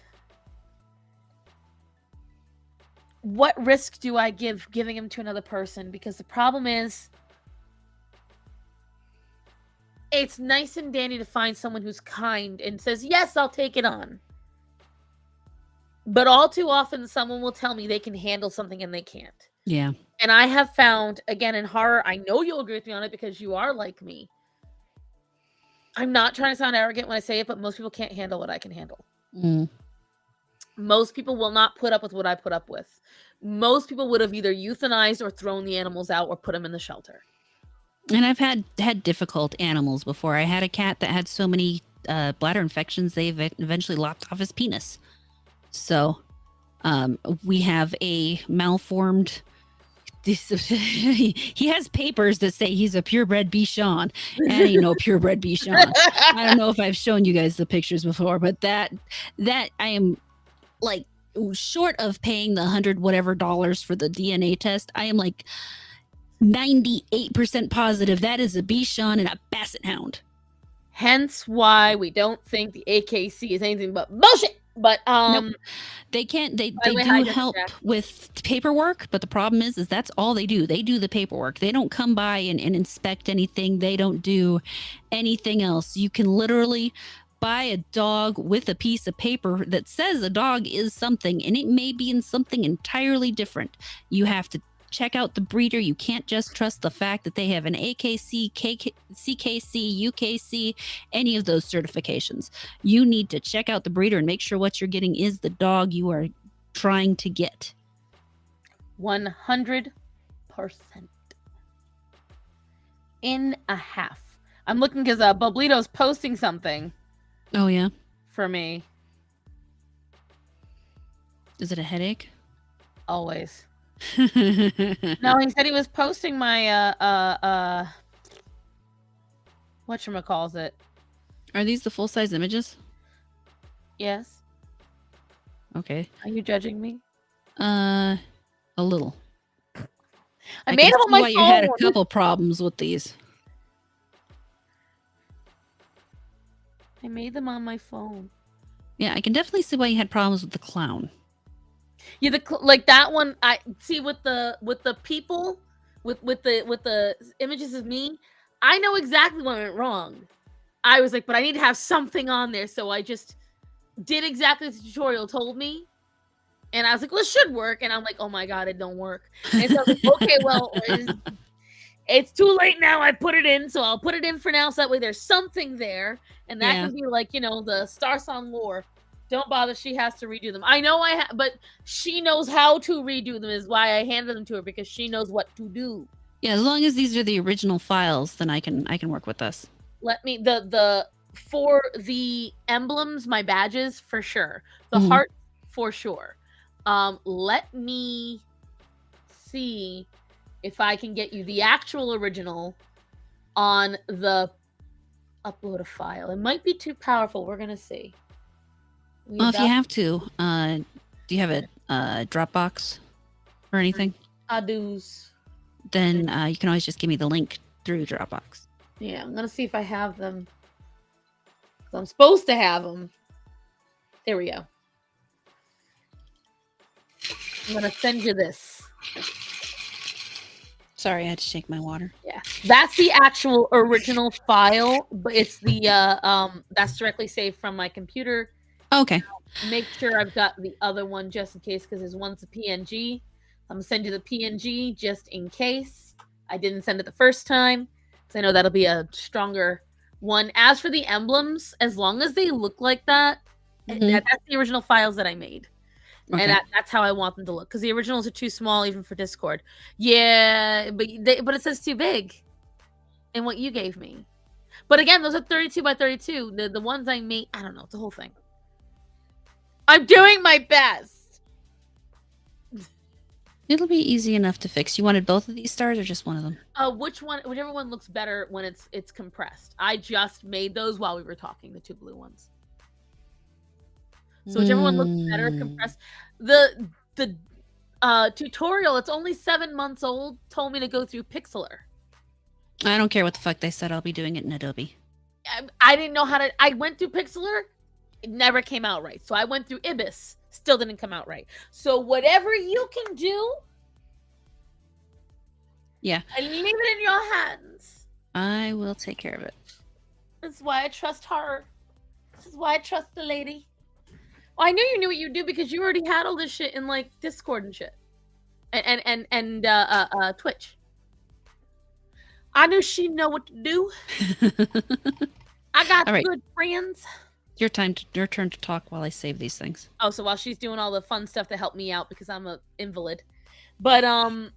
What risk do I giving him to another person? Because the problem is, it's nice and dandy to find someone who's kind and says, yes, I'll take it on. But all too often, someone will tell me they can handle something and they can't. Yeah. And I have found, again, in horror, I know you'll agree with me on it because you are like me. I'm not trying to sound arrogant when I say it, but most people can't handle what I can handle. Most people will not put up with what I put up with. Most people would have either euthanized or thrown the animals out or put them in the shelter. And I've had difficult animals before. I had a cat that had so many bladder infections, they eventually lopped off his penis. So we have a malformed... he has papers that say he's a purebred Bichon, and ain't no purebred Bichon. I don't know if I've shown you guys the pictures before, but that I am like short of paying the $100 whatever for the DNA test. I am like 98% positive that is a Bichon and a Basset Hound. Hence why we don't think the AKC is anything but bullshit. But nope. They can't. They do help with paperwork, but the problem is that's all they do. They do the paperwork. They don't come by and inspect anything. They don't do anything else. You can literally buy a dog with a piece of paper that says a dog is something, and it may be in something entirely different. You have to check out the breeder. You can't just trust the fact that they have an AKC, CKC, UKC, any of those certifications. You need to check out the breeder and make sure what you're getting is the dog you are trying to get. 100% in a half. I'm looking because Bublito's posting something. Oh, yeah? For me. Is it a headache? Always. No, he said he was posting my whatchamacallit. Are these the full-size images? Yes. Okay. Are you judging me? A little. I made them on my phone. You had a couple problems with these. I made them on my phone. Yeah, I can definitely see why you had problems with the clown. Yeah, like that one. I see with the people, with the images of me. I know exactly what went wrong. I was like, but I need to have something on there, so I just did exactly as the tutorial told me, and I was like, well, it should work. And I'm like, oh my god, it don't work. And so I was like, okay, well, it's too late now. I put it in, so I'll put it in for now, so that way there's something there, and that can be like, the Star Song lore. Don't bother. She has to redo them. I know but she knows how to redo them is why I handed them to her, because she knows what to do. Yeah, as long as these are the original files, then I can work with this. Let me the for the emblems, my badges for sure. The Mhm. heart for sure. Let me see if I can get you the actual original on the upload a file. It might be too powerful. We're gonna see. We Well, if you about have to, do you have a Dropbox or anything? Adu's. Then you can always just give me the link through Dropbox. Yeah, I'm gonna see if I have them. I'm supposed to have them. There we go. I'm gonna send you this. Sorry, I had to shake my water. Yeah, that's the actual original file, but it's the that's directly saved from my computer. Okay. Make sure I've got the other one just in case, because there's one's a PNG. I'm gonna send you the PNG just in case I didn't send it the first time, because I know that'll be a stronger one. As for the emblems, as long as they look like that, Mhm. that's the original files that I made. And Okay. that's how I want them to look, because the originals are too small even for Discord. Yeah, but it says too big in what you gave me. But again, those are 32 by 32. The ones I made, I don't know, it's the whole thing. I'm doing my best. It'll be easy enough to fix. You wanted both of these stars or just one of them? Whichever one looks better when it's compressed. I just made those while we were talking, the two blue ones. So whichever one looks better compressed. The tutorial, it's only 7 months old, told me to go through Pixlr. I don't care what the fuck they said. I'll be doing it in Adobe. I didn't know how to. I went through Pixlr, it never came out right. So I went through Ibis, still didn't come out right. So whatever you can do, Yeah, I leave it in your hands. I will take care of it. This is why I trust her. This is why I trust the lady. Well, I knew you knew what you do, because you already had all this shit in like Discord and shit, and Twitch. I knew she'd know what to do. I got All right. good friends. Your turn to talk while I save these things. Oh, so while she's doing all the fun stuff to help me out because I'm a invalid. But oh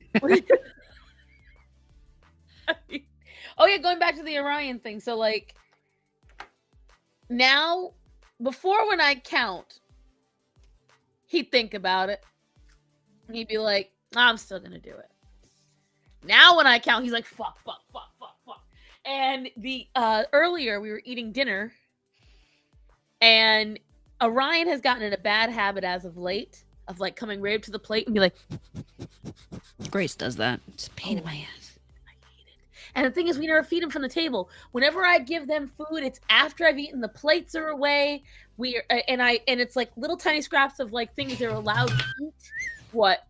yeah, going back to the Orion thing. So like now, before when I count, he'd think about it. He'd be like, I'm still gonna do it. Now when I count, he's like, fuck. And the earlier we were eating dinner, and Orion has gotten in a bad habit as of late of like coming right up to the plate and be like, Grace does that. It's a pain in my ass. I hate it. And the thing is, we never feed them from the table. Whenever I give them food, it's after I've eaten. The plates are away. And it's like little tiny scraps of like things they're allowed to eat. What?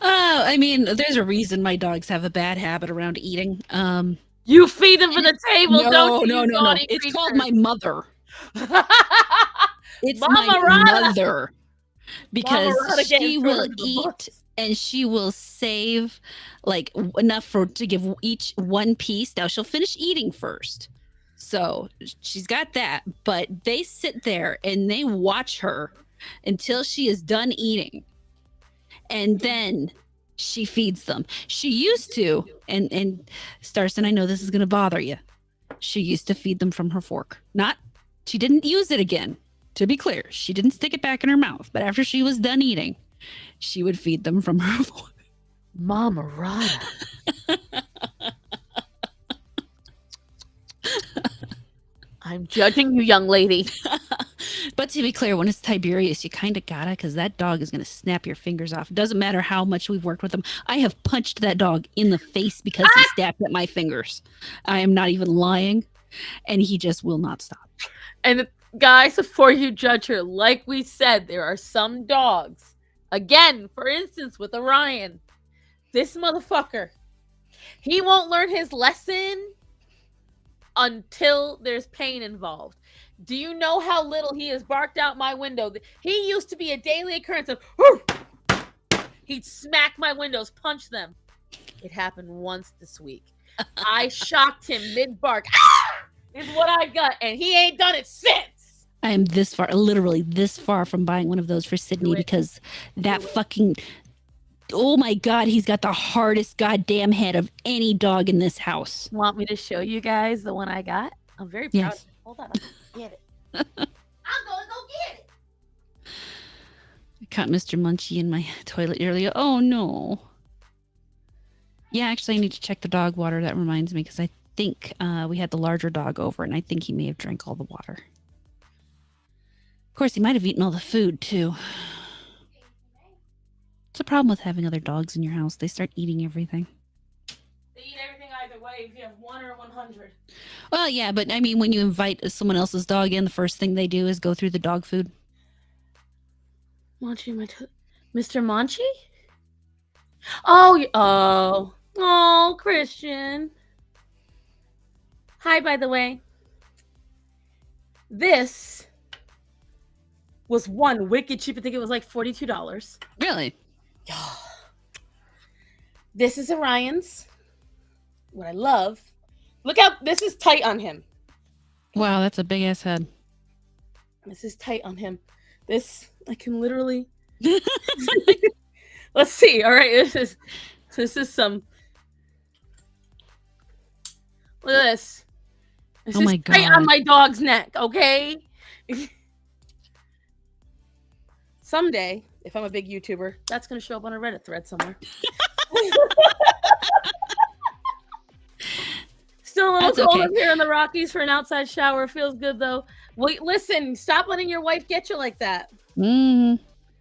I mean, there's a reason my dogs have a bad habit around eating. You feed them from the table, don't you? No. It's called my mother. It's Mama my Rada. mother. Because Mama she will eat and she will save like enough to give each one piece. Now she'll finish eating first. So she's got that, but they sit there and they watch her until she is done eating. And then she feeds them. She used to, and Starson, I know this is going to bother you. She used to feed them from her fork. She didn't use it again. To be clear, she didn't stick it back in her mouth, but after she was done eating, she would feed them from her fork. Mama Rada. I'm judging you, young lady. But to be clear, when it's Tiberius, you kind of gotta, because that dog is going to snap your fingers off. It doesn't matter how much we've worked with him. I have punched that dog in the face because he snapped at my fingers. I am not even lying. And he just will not stop. And guys, before you judge her, like we said, there are some dogs. Again, for instance, with Orion, this motherfucker, he won't learn his lesson until there's pain involved. Do you know how little he has barked out my window? He used to be a daily occurrence of, he'd smack my windows, punch them. It happened once this week. I shocked him mid-bark. Is what I got, and he ain't done it since. I am literally this far from buying one of those for Sydney because that fucking Oh my God, he's got the hardest goddamn head of any dog in this house. Want me to show you guys the one I got? I'm very proud of Yes. it. Hold on, I'm gonna get it. I'm gonna go get it. I caught Mr. Munchie in my toilet earlier. Oh no. Yeah, actually, I need to check the dog water. That reminds me because I think we had the larger dog over and I think he may have drank all the water. Of course, he might have eaten all the food too. It's a problem with having other dogs in your house. They start eating everything. They eat everything either way if you have 1 or 100. Well, yeah, but I mean, when you invite someone else's dog in, the first thing they do is go through the dog food. Monchi, Mr. Monchi? Oh, Christian. Hi, by the way. This was one wicked cheap. I think it was like $42. Really? This is Orion's. What I love. Look how this is tight on him. Wow, that's a big ass head. This is tight on him. This I can literally. Let's see. All right, this is some. Look at this. This Oh is my tight God. on my dog's neck. Okay. Someday, if I'm a big YouTuber, that's gonna show up on a Reddit thread somewhere. Still a little That's cold okay. up here in the Rockies for an outside shower. Feels good though. Wait, listen, stop letting your wife get you like that. Mm.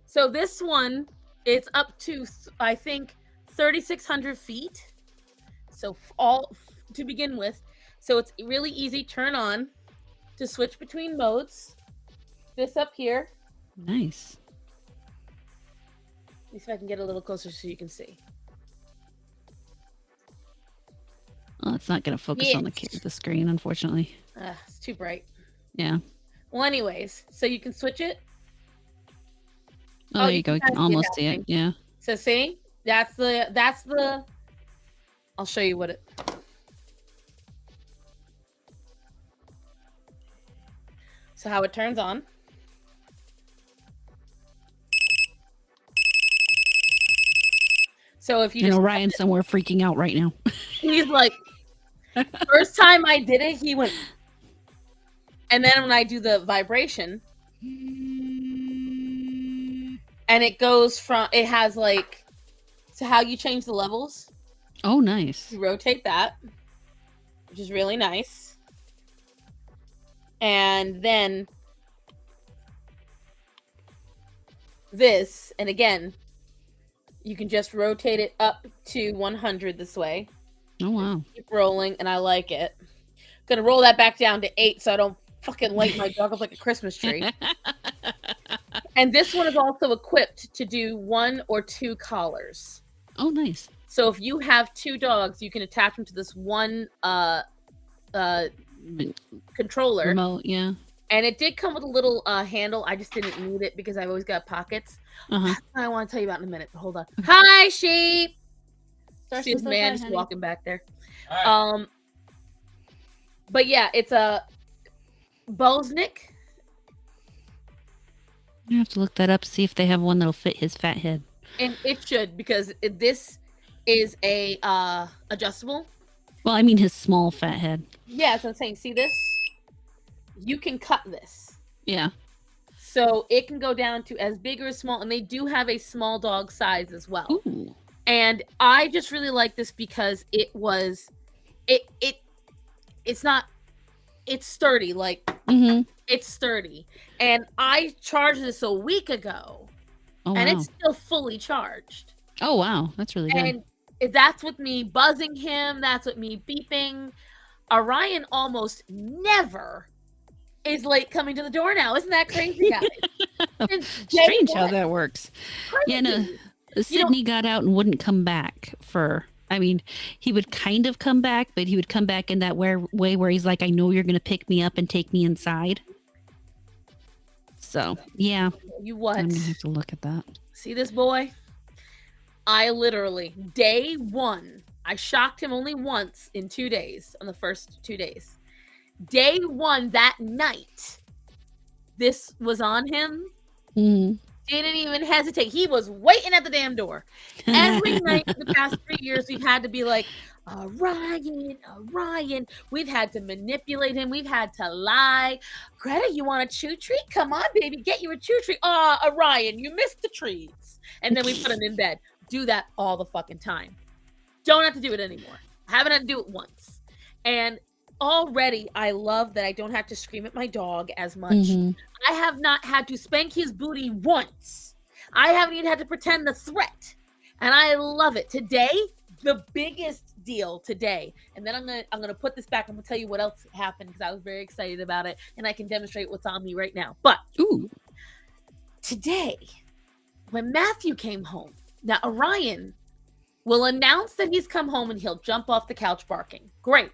So this one, it's up to I think 3,600 feet. So all to begin with, so it's really easy. Turn on to switch between modes. This up here. Nice. Let me see if I can get a little closer so you can see. Oh, it's not going to focus on the screen, unfortunately. It's too bright. Yeah. Well, anyways, so you can switch it. Oh, there you go. You can almost see it. Yeah. So see, that's the. I'll show you what it. So how it turns on. So if you I know just Ryan's somewhere freaking out right now. he's like, first time I did it, he went, and then when I do the vibration, and it goes from it has like, so how you change the levels. Oh, nice. You rotate that, which is really nice. And then this, and again, you can just rotate it up to 100 this way. Oh, wow. Keep rolling, and I like it. Gonna roll that back down to 8 so I don't fucking light my dog up like a Christmas tree. And this one is also equipped to do 1 or 2 collars. Oh, nice. So if you have 2 dogs, you can attach them to this one controller. Remote, yeah. And it did come with a little handle. I just didn't need it because I've always got pockets. Uh-huh. I want to tell you about in a minute, but hold on. Hi, sheep. See this man just walking back there. Right. But yeah, it's a Bosnick. You have to look that up, see if they have one that'll fit his fat head. And it should, because this is a adjustable. Well, I mean his small fat head. Yeah, that's what I'm saying. See this? You can cut this. Yeah. So it can go down to as big or as small, and they do have a small dog size as well. Ooh. And I just really like this because it's sturdy, like it's sturdy. And I charged this a week ago, and it's still fully charged. Oh wow, that's really good. And that's with me buzzing him. That's with me beeping. Orion almost never is late coming to the door now. Isn't that crazy, guys? Strange how that works. Crazy. Yeah, no. Sydney got out and wouldn't come back I mean, he would kind of come back, but he would come back in that way where he's like, I know you're going to pick me up and take me inside. So, yeah. You what? I'm going to have to look at that. See this boy? I literally, day 1, I shocked him only once in 2 days, on the first 2 days. Day 1, that night, this was on him. Didn't even hesitate. He was waiting at the damn door. Every night for the past 3 years, we've had to be like, Orion, Orion. We've had to manipulate him. We've had to lie. Greta, you want a chew treat? Come on, baby, get you a chew treat. Orion, you missed the treats. And then we put him in bed. Do that all the fucking time. Don't have to do it anymore. Haven't had to do it once. And already I love that I don't have to scream at my dog as much. Mhm. I have not had to spank his booty once. I haven't even had to pretend the threat. And I love it. Today, the biggest deal today. And then I'm gonna put this back. I'm gonna tell you what else happened because I was very excited about it. And I can demonstrate what's on me right now. But Ooh. today, when Matthew came home, now Orion will announce that he's come home and he'll jump off the couch barking. Great.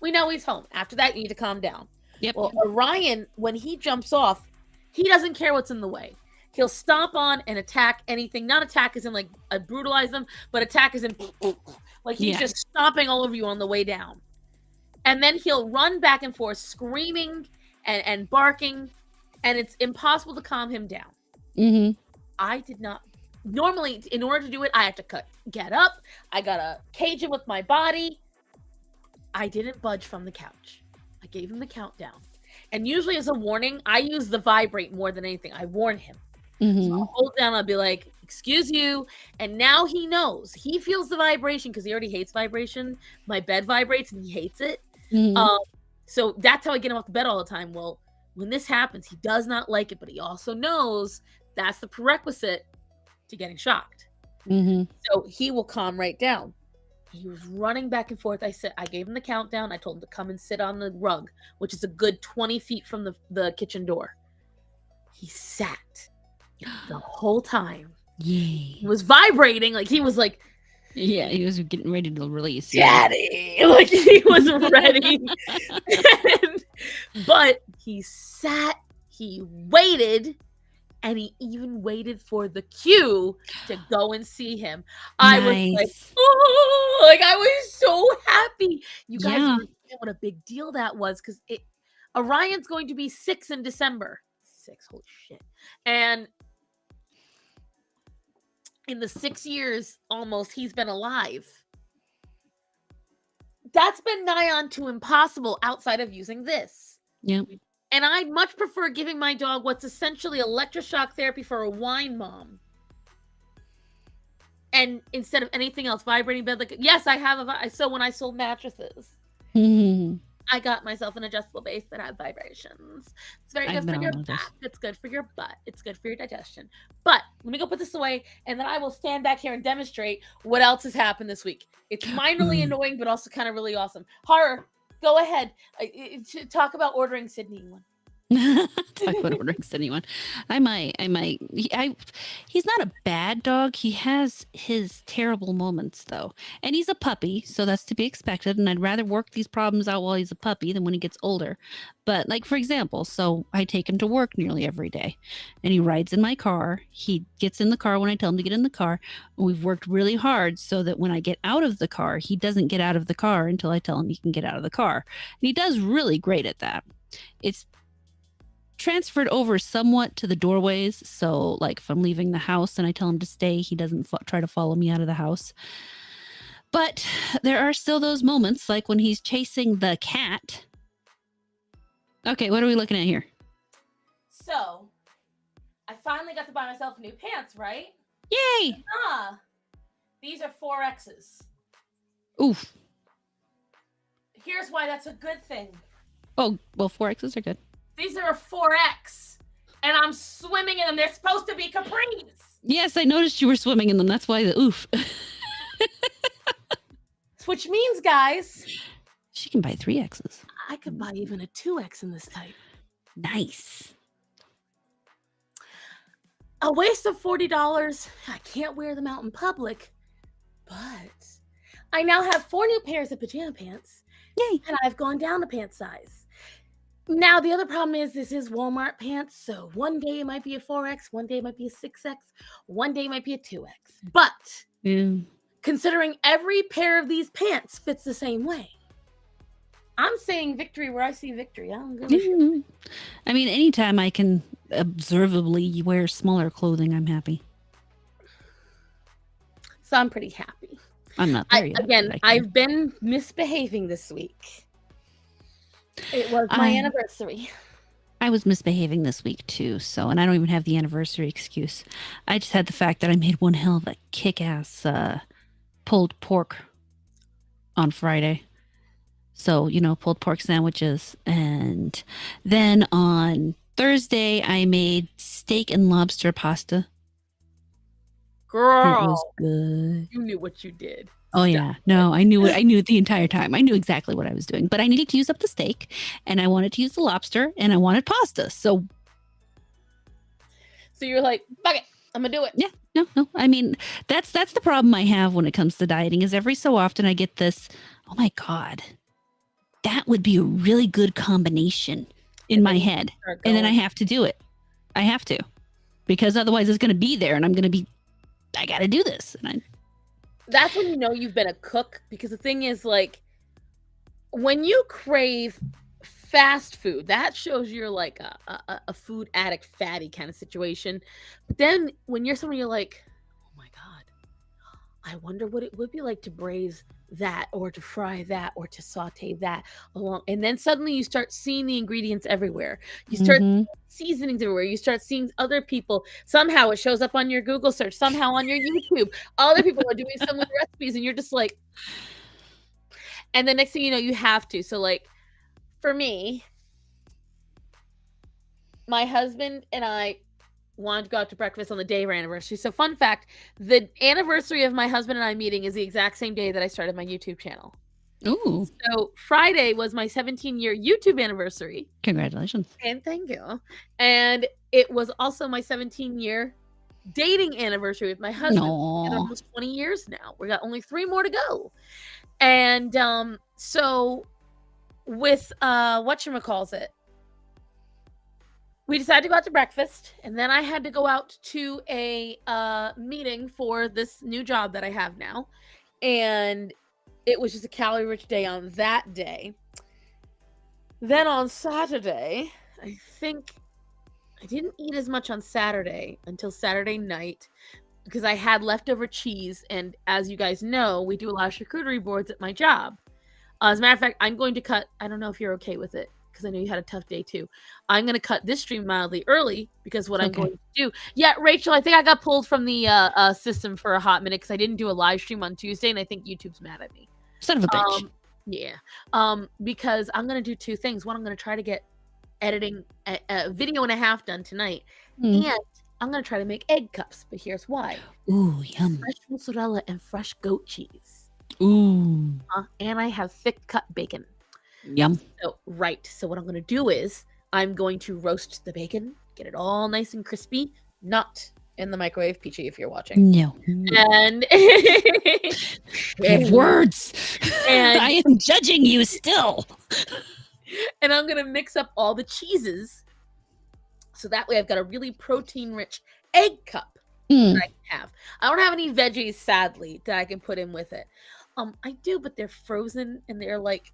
We know he's home. After that, you need to calm down. Yep. Well, Orion, when he jumps off, he doesn't care what's in the way. He'll stomp on and attack anything. Not attack as in like brutalize them, but attack as in like he's just stomping all over you on the way down. And then he'll run back and forth, screaming and barking, and it's impossible to calm him down. Mm-hmm. I did not. Normally, in order to do it, I have to get up. I gotta cage him with my body. I didn't budge from the couch. I gave him the countdown. And usually as a warning, I use the vibrate more than anything. I warn him. Mm-hmm. So I'll hold down, I'll be like, excuse you. And now he knows. He feels the vibration because he already hates vibration. My bed vibrates and he hates it. Mm-hmm. So that's how I get him off the bed all the time. Well, when this happens, he does not like it, but he also knows that's the prerequisite to getting shocked. Mm-hmm. So he will calm right down. He was running back and forth. I gave him the countdown. I told him to come and sit on the rug, which is a good 20 feet from the kitchen door. He sat the whole time. Yay. He was vibrating. Like he was like, yeah, he was getting ready to release. Daddy. Yeah. Like he was ready. But he sat, he waited, and he even waited for the cue to go and see him. I was like, oh, like I was so happy. You guys understand what a big deal that was because Orion's going to be 6 in December. 6, holy shit. And in the 6 years almost he's been alive, that's been nigh on to impossible outside of using this. Yep. And I'd much prefer giving my dog what's essentially electroshock therapy for a wine mom. And instead of anything else, vibrating bed. Like, yes, I have so when I sold mattresses, I got myself an adjustable base that had vibrations. It's very good for your back. It's good for your butt. It's good for your digestion. But let me go put this away, and then I will stand back here and demonstrate what else has happened this week. It's minorly annoying, but also kind of really awesome. Horror. Go ahead. Talk about ordering Sydney one. Talk about ordering Sydney one. I might. He's not a bad dog. He has his terrible moments though, and he's a puppy, so that's to be expected. And I'd rather work these problems out while he's a puppy than when he gets older. But like for example, so I take him to work nearly every day, and he rides in my car. He gets in the car when I tell him to get in the car. And we've worked really hard so that when I get out of the car, he doesn't get out of the car until I tell him he can get out of the car, and he does really great at that. It's transferred over somewhat to the doorways. So like if I'm leaving the house and I tell him to stay, he doesn't try to follow me out of the house. But there are still those moments like when he's chasing the cat. Okay, what are we looking at here? So I finally got to buy myself new pants, right? Yay! These are 4X's. Oof. Here's why that's a good thing. Oh, well, 4X's are good. These are a 4X, and I'm swimming in them. They're supposed to be capris. Yes, I noticed you were swimming in them. That's why the oof. Which means, guys, she can buy 3X's. I could buy even a 2X in this type. Nice. A waste of $40. I can't wear them out in public, but I now have 4 new pairs of pajama pants. Yay. And I've gone down a pant size. Now, the other problem is this is Walmart pants, so one day it might be a 4X, one day it might be a 6X, one day it might be a 2X. But considering every pair of these pants fits the same way, I'm saying victory where I see victory. I don't give a shit. Yeah. I mean, anytime I can observably wear smaller clothing, I'm happy. So I'm pretty happy. I'm not there yet, but I can. I've been misbehaving this week. It was my I anniversary. I was misbehaving this week too, so and I don't even have the anniversary excuse. I just had the fact that I made one hell of a kick-ass pulled pork on Friday. So, pulled pork sandwiches. And then on Thursday, I made steak and lobster pasta. It was Girl, good. you knew what you did. Oh, Stop. yeah. No, I knew it. I knew it the entire time. I knew exactly what I was doing. But I needed to use up the steak, and I wanted to use the lobster, and I wanted pasta. So, So you're like, fuck it, I'm gonna do it. yeah. No. I mean, that's the problem I have when it comes to dieting is every so often I get this, oh my God, that would be a really good combination in And my then you head. start And then I going. have to do it. I have to. Because otherwise it's going to be there and I'm going to be, I got to do this. And That's when you know you've been a cook, because the thing is, like, when you crave fast food, that shows you're like a food addict, fatty kind of situation. But then when you're someone, you're like, oh my God, I wonder what it would be like to braise that or to fry that or to saute that along. And then suddenly you start seeing the ingredients everywhere. You start Mhm. seasonings everywhere. You start seeing other people. Somehow it shows up on your Google search, somehow on your YouTube. Other people are doing similar recipes, and you're just like, and the next thing you know, you have to. So, like, for me, my husband and I wanted to go out to breakfast on the day of our anniversary. So, fun fact, the anniversary of my husband and I meeting is the exact same day that I started my YouTube channel. Ooh, So, Friday was my 17-year YouTube anniversary. congratulations. And thank you. And it was also my 17-year dating anniversary with my husband. We've been No. almost 20 years now. We got only 3 more to go. And so with whatchamacallit, we decided to go out to breakfast, and then I had to go out to a meeting for this new job that I have now. And it was just a calorie rich day on that day. Then on Saturday, I think I didn't eat as much on Saturday until Saturday night because I had leftover cheese. And as you guys know, we do a lot of charcuterie boards at my job. As a matter of fact, I'm going to cut, I don't know if you're okay with it because I know you had a tough day too. I'm going to cut this stream mildly early because what It's I'm okay. going to do. Yeah, Rachel, I think I got pulled from the system for a hot minute because I didn't do a live stream on Tuesday, and I think YouTube's mad at me. Son of a bitch. Yeah. Because I'm going to do 2 things. One, I'm going to try to get editing a video and a half done tonight. Mm. And I'm going to try to make egg cups. But here's why. Ooh, yum. Fresh mozzarella and fresh goat cheese. Ooh, And I have thick cut bacon. yum. So, right. So what I'm going to do is I'm going to roast the bacon, get it all nice and crispy, not in the microwave, Peachy, if you're watching. No. And Have words. And- I am judging you still. and I'm gonna mix up all the cheeses, so that way I've got a really protein-rich egg cup Mm. that I can have. I don't have any veggies, sadly, that I can put in with it. I do, but they're frozen, and they're like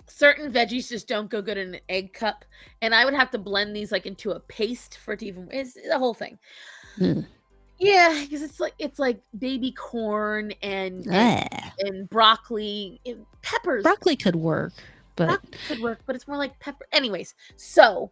certain veggies just don't go good in an egg cup, and I would have to blend these like into a paste for it to even. It's the whole thing. Mm. Yeah, because it's like baby corn and Ah. broccoli and peppers. Broccoli could work, but Broccoli could work, but it's more like pepper. Anyways, so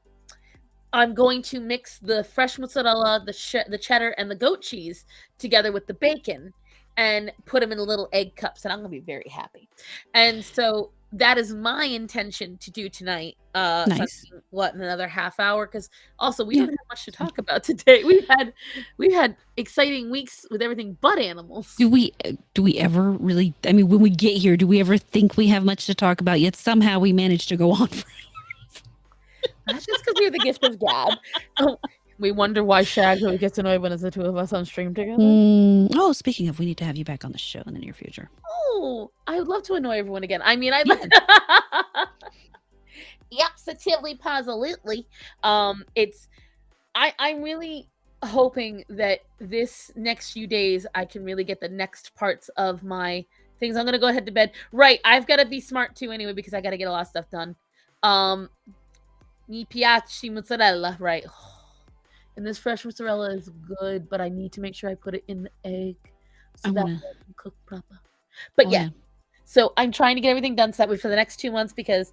I'm going to mix the fresh mozzarella, the cheddar, and the goat cheese together with the bacon and put them in little egg cups, and I'm gonna be very happy. And so that is my intention to do tonight. Nice. What, in another half hour? Because also we Yeah. don't have much to talk about today. We've had exciting weeks with everything but animals. do we ever really? I mean, when we get here, do we ever think we have much to talk about? Yet somehow we manage to go on. That's just because we have the gift of gab. We wonder why Shag always gets annoyed when it's the 2 of us on stream together. Oh, speaking of, we need to have you back on the show in the near future. Oh, I would love to annoy everyone again. I mean, I'd yep, positively, positively. I'm really hoping that this next few days I can really get the next parts of my things I'm gonna go ahead to bed. Right, I've got to be smart too anyway because I got to get a lot of stuff done. Mi piace mozzarella, right? And this fresh mozzarella is good, but I need to make sure I put it in the egg so I that wanna. way I can cook proper. But Oh yeah, yeah. so I'm trying to get everything done so that way for the next 2 months because,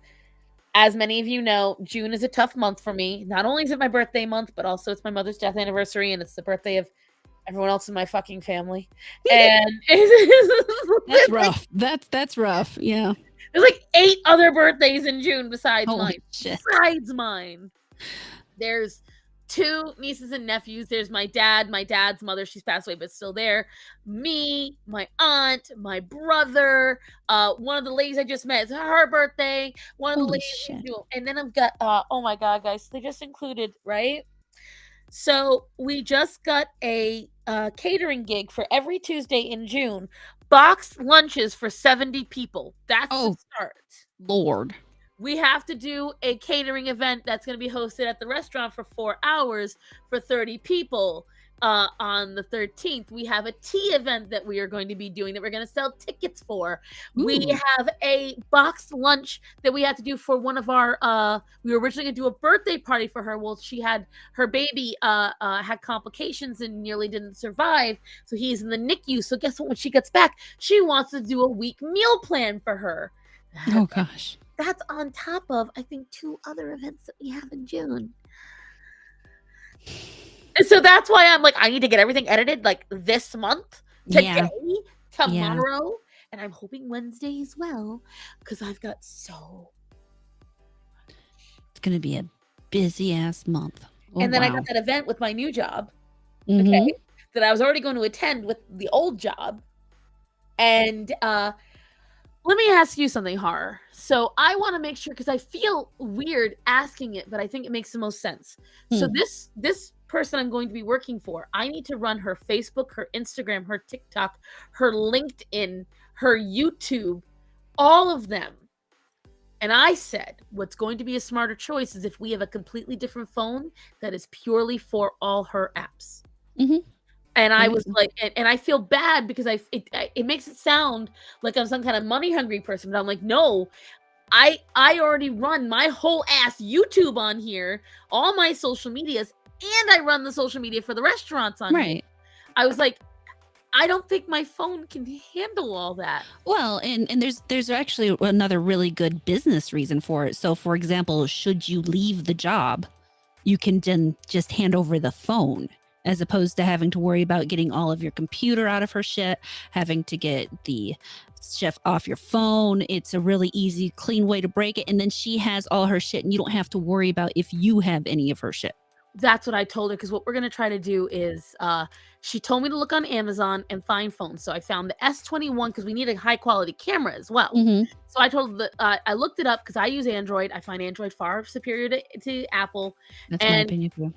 as many of you know, June is a tough month for me. Not only is it my birthday month, but also it's my mother's death anniversary and it's the birthday of everyone else in my fucking family. And That's rough. That's rough. Yeah. there's like 8 other birthdays in June besides Holy mine. shit. Besides mine. There's 2 nieces and nephews. There's my dad, my dad's mother, she's passed away, but still there. Me, my aunt, my brother, one of the ladies I just met, it's her birthday. One of the Holy ladies, shit. and then I've got, oh my God, guys, they just included, right? So we just got a catering gig for every Tuesday in June. Boxed lunches for 70 people. That's the Oh start. Lord. We have to do a catering event that's going to be hosted at the restaurant for 4 hours for 30 people. On the 13th, we have a tea event that we are going to be doing that we're going to sell tickets for. We Ooh. have a boxed lunch that we had to do for one of our we were originally going to do a birthday party for her. Well, she had her baby had complications and nearly didn't survive, so he's in the NICU. So guess what, when she gets back, she wants to do a week meal plan for her. Oh gosh. That's on top of, I think, 2 other events that we have in June. And so that's why I'm like, I need to get everything edited like this month, today, Yeah. tomorrow, and I'm hoping Wednesday as well, because I've got so. It's gonna be a busy ass month. Oh, And then I wow. got that event with my new job, Mhm. okay, that I was already going to attend with the old job. And let me ask you something, Horror. So I want to make sure because I feel weird asking it, but I think it makes the most sense. So Hmm. this person I'm going to be working for, I need to run her Facebook, her Instagram, her TikTok, her LinkedIn, her YouTube, all of them. And I said, what's going to be a smarter choice is if we have a completely different phone that is purely for all her apps. Mhm. And That I makes was sense. like, and I feel bad because it makes it sound like I'm some kind of money hungry person, but I'm like, no, I already run my whole ass YouTube on here, all my social medias, and I run the social media for the restaurants on here. Right. I was like, I don't think my phone can handle all that. Well, and there's actually another really good business reason for it. So, for example, should you leave the job, you can then just hand over the phone as opposed to having to worry about getting all of your computer out of her shit, having to get the chef off your phone. It's a really easy, clean way to break it. And then she has all her shit and you don't have to worry about if you have any of her shit. That's what I told her because what we're gonna try to do is she told me to look on Amazon and find phones. So I found the S21 because we need a high quality camera as well. Mm-hmm. So I told the I looked it up because I use Android. I find Android far superior to Apple. That's my And opinion too.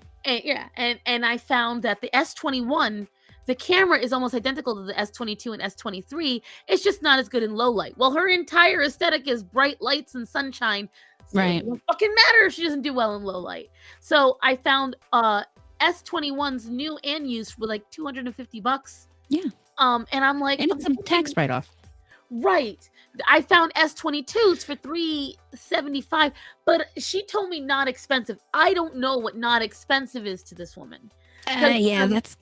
and I found that the S21, the camera is almost identical to the S22 and S23. It's just not as good in low light. Well, her entire aesthetic is bright lights and sunshine. So Right. it doesn't fucking matter if she doesn't do well in low light. So I found S21's new and used for like $250. Yeah. And I'm like, And it's some tax write off. right. I found S22s for $375, but she told me not expensive. I don't know what not expensive is to this woman. Yeah, that's.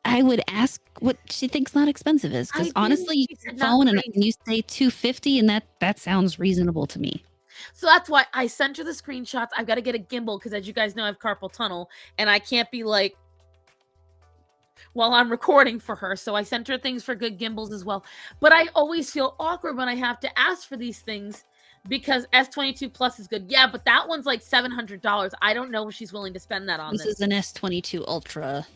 I would ask what she thinks not expensive is because honestly, you She get said your not phone and crazy. you say $250, and that sounds reasonable to me. So that's why I sent her the screenshots. I've got to get a gimbal because, as you guys know, I have carpal tunnel and I can't be like while I'm recording for her. So I sent her things for good gimbals as well. But I always feel awkward when I have to ask for these things because S22 Plus is good. Yeah, but that one's like $700. I don't know if she's willing to spend that on This is an S22 Ultra.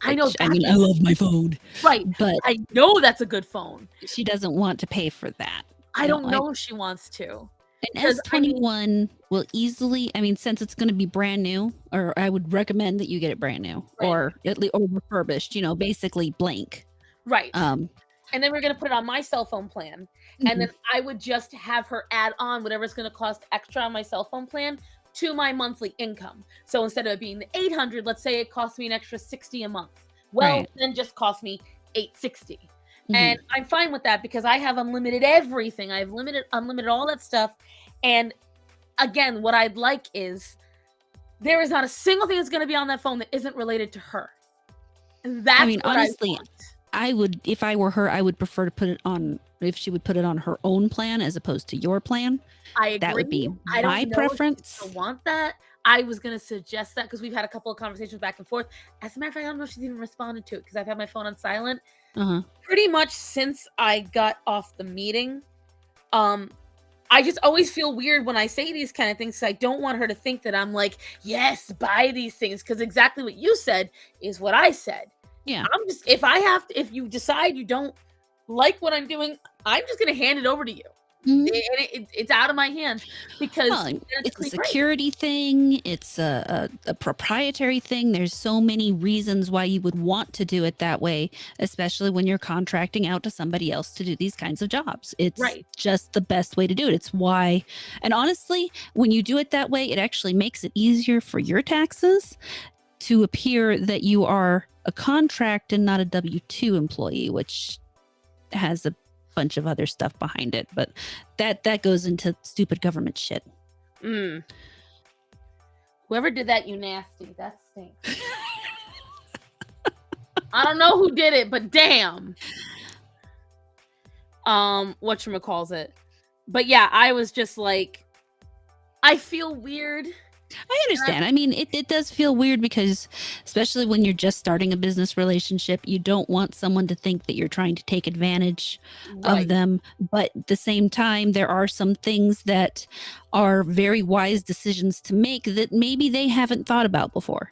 I know. Which, I mean, I love my phone, Right. but I know that's a good phone. she doesn't want to pay for that. I don't know if she wants to. An 'Cause, I mean- S21 will easily, I mean, since it's going to be brand new, or I would recommend that you get it brand new, or at least or refurbished, basically blank. Right. Um, And then we're going to put it on my cell phone plan. And then I would just have her add on whatever's going to cost extra on my cell phone plan to my monthly income. So instead of it being the 800, let's say it costs me an extra 60 a month. Well, Right. then just cost me 860. And I'm fine with that because I have unlimited everything. I have unlimited all that stuff. And again, what I'd like is there is not a single thing that's going to be on that phone that isn't related to her. And that's I mean, what honestly, I want. I would, if I were her, I would prefer to put it on, if she would put it on her own plan as opposed to your plan. I agree. That would be I don't my know preference. if I want that. I was going to suggest that because we've had a couple of conversations back and forth. As a matter of fact, I don't know if she's even responded to it because I've had my phone on silent. Pretty much since I got off the meeting. I just always feel weird when I say these kind of things. I don't want her to think that I'm like, yes, buy these things. Because exactly what you said is what I said. Yeah. I'm just, if you decide you don't like what I'm doing, I'm just going to hand it over to you. It's out of my hands because it's a security thing. It's a proprietary thing. There's so many reasons why you would want to do it that way, especially when you're contracting out to somebody else to do these kinds of jobs. It's just the best way to do it. It's why, and honestly, when you do it that way, it actually makes it easier for your taxes to appear that you are a contract and not a W-2 employee, which has a bunch of other stuff behind it, but that goes into stupid government shit. Whoever did that, you nasty. That stinks. I don't know who did it, but damn. Whatchamacallit. But yeah, I was just like, I feel weird. I understand. I mean, it does feel weird because, especially when you're just starting a business relationship, you don't want someone to think that you're trying to take advantage of them. But at the same time, there are some things that are very wise decisions to make that maybe they haven't thought about before.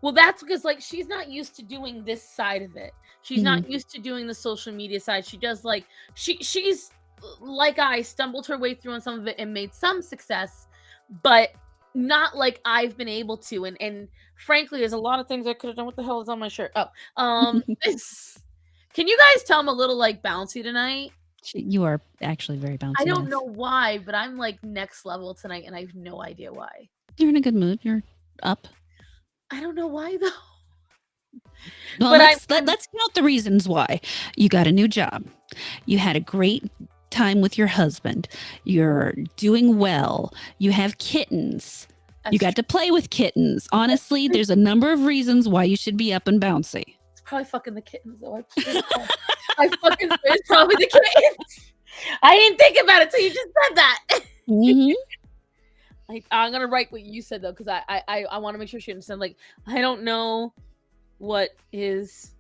Well, that's because like she's not used to doing this side of it. She's not used to doing the social media side. She does like she's like I stumbled her way through on some of it and made some success, but not like I've been able to. And frankly, there's a lot of things I could have done. What the hell is on my shirt? Can you guys tell I'm a little like bouncy tonight? You are actually very bouncy. I don't know why, but I'm like next level tonight and I have no idea why. You're in a good mood. You're up. I don't know why though. Well, let's count the reasons why. You got a new job. You had a great time with your husband. You're doing well. You have kittens. You got to play with kittens. Honestly, there's a number of reasons why you should be up and bouncy. It's probably fucking the kittens though. It's probably the kittens. I didn't think about it till you just said that. I'm gonna write what you said though, because I want to make sure she understands. Like, I don't know what is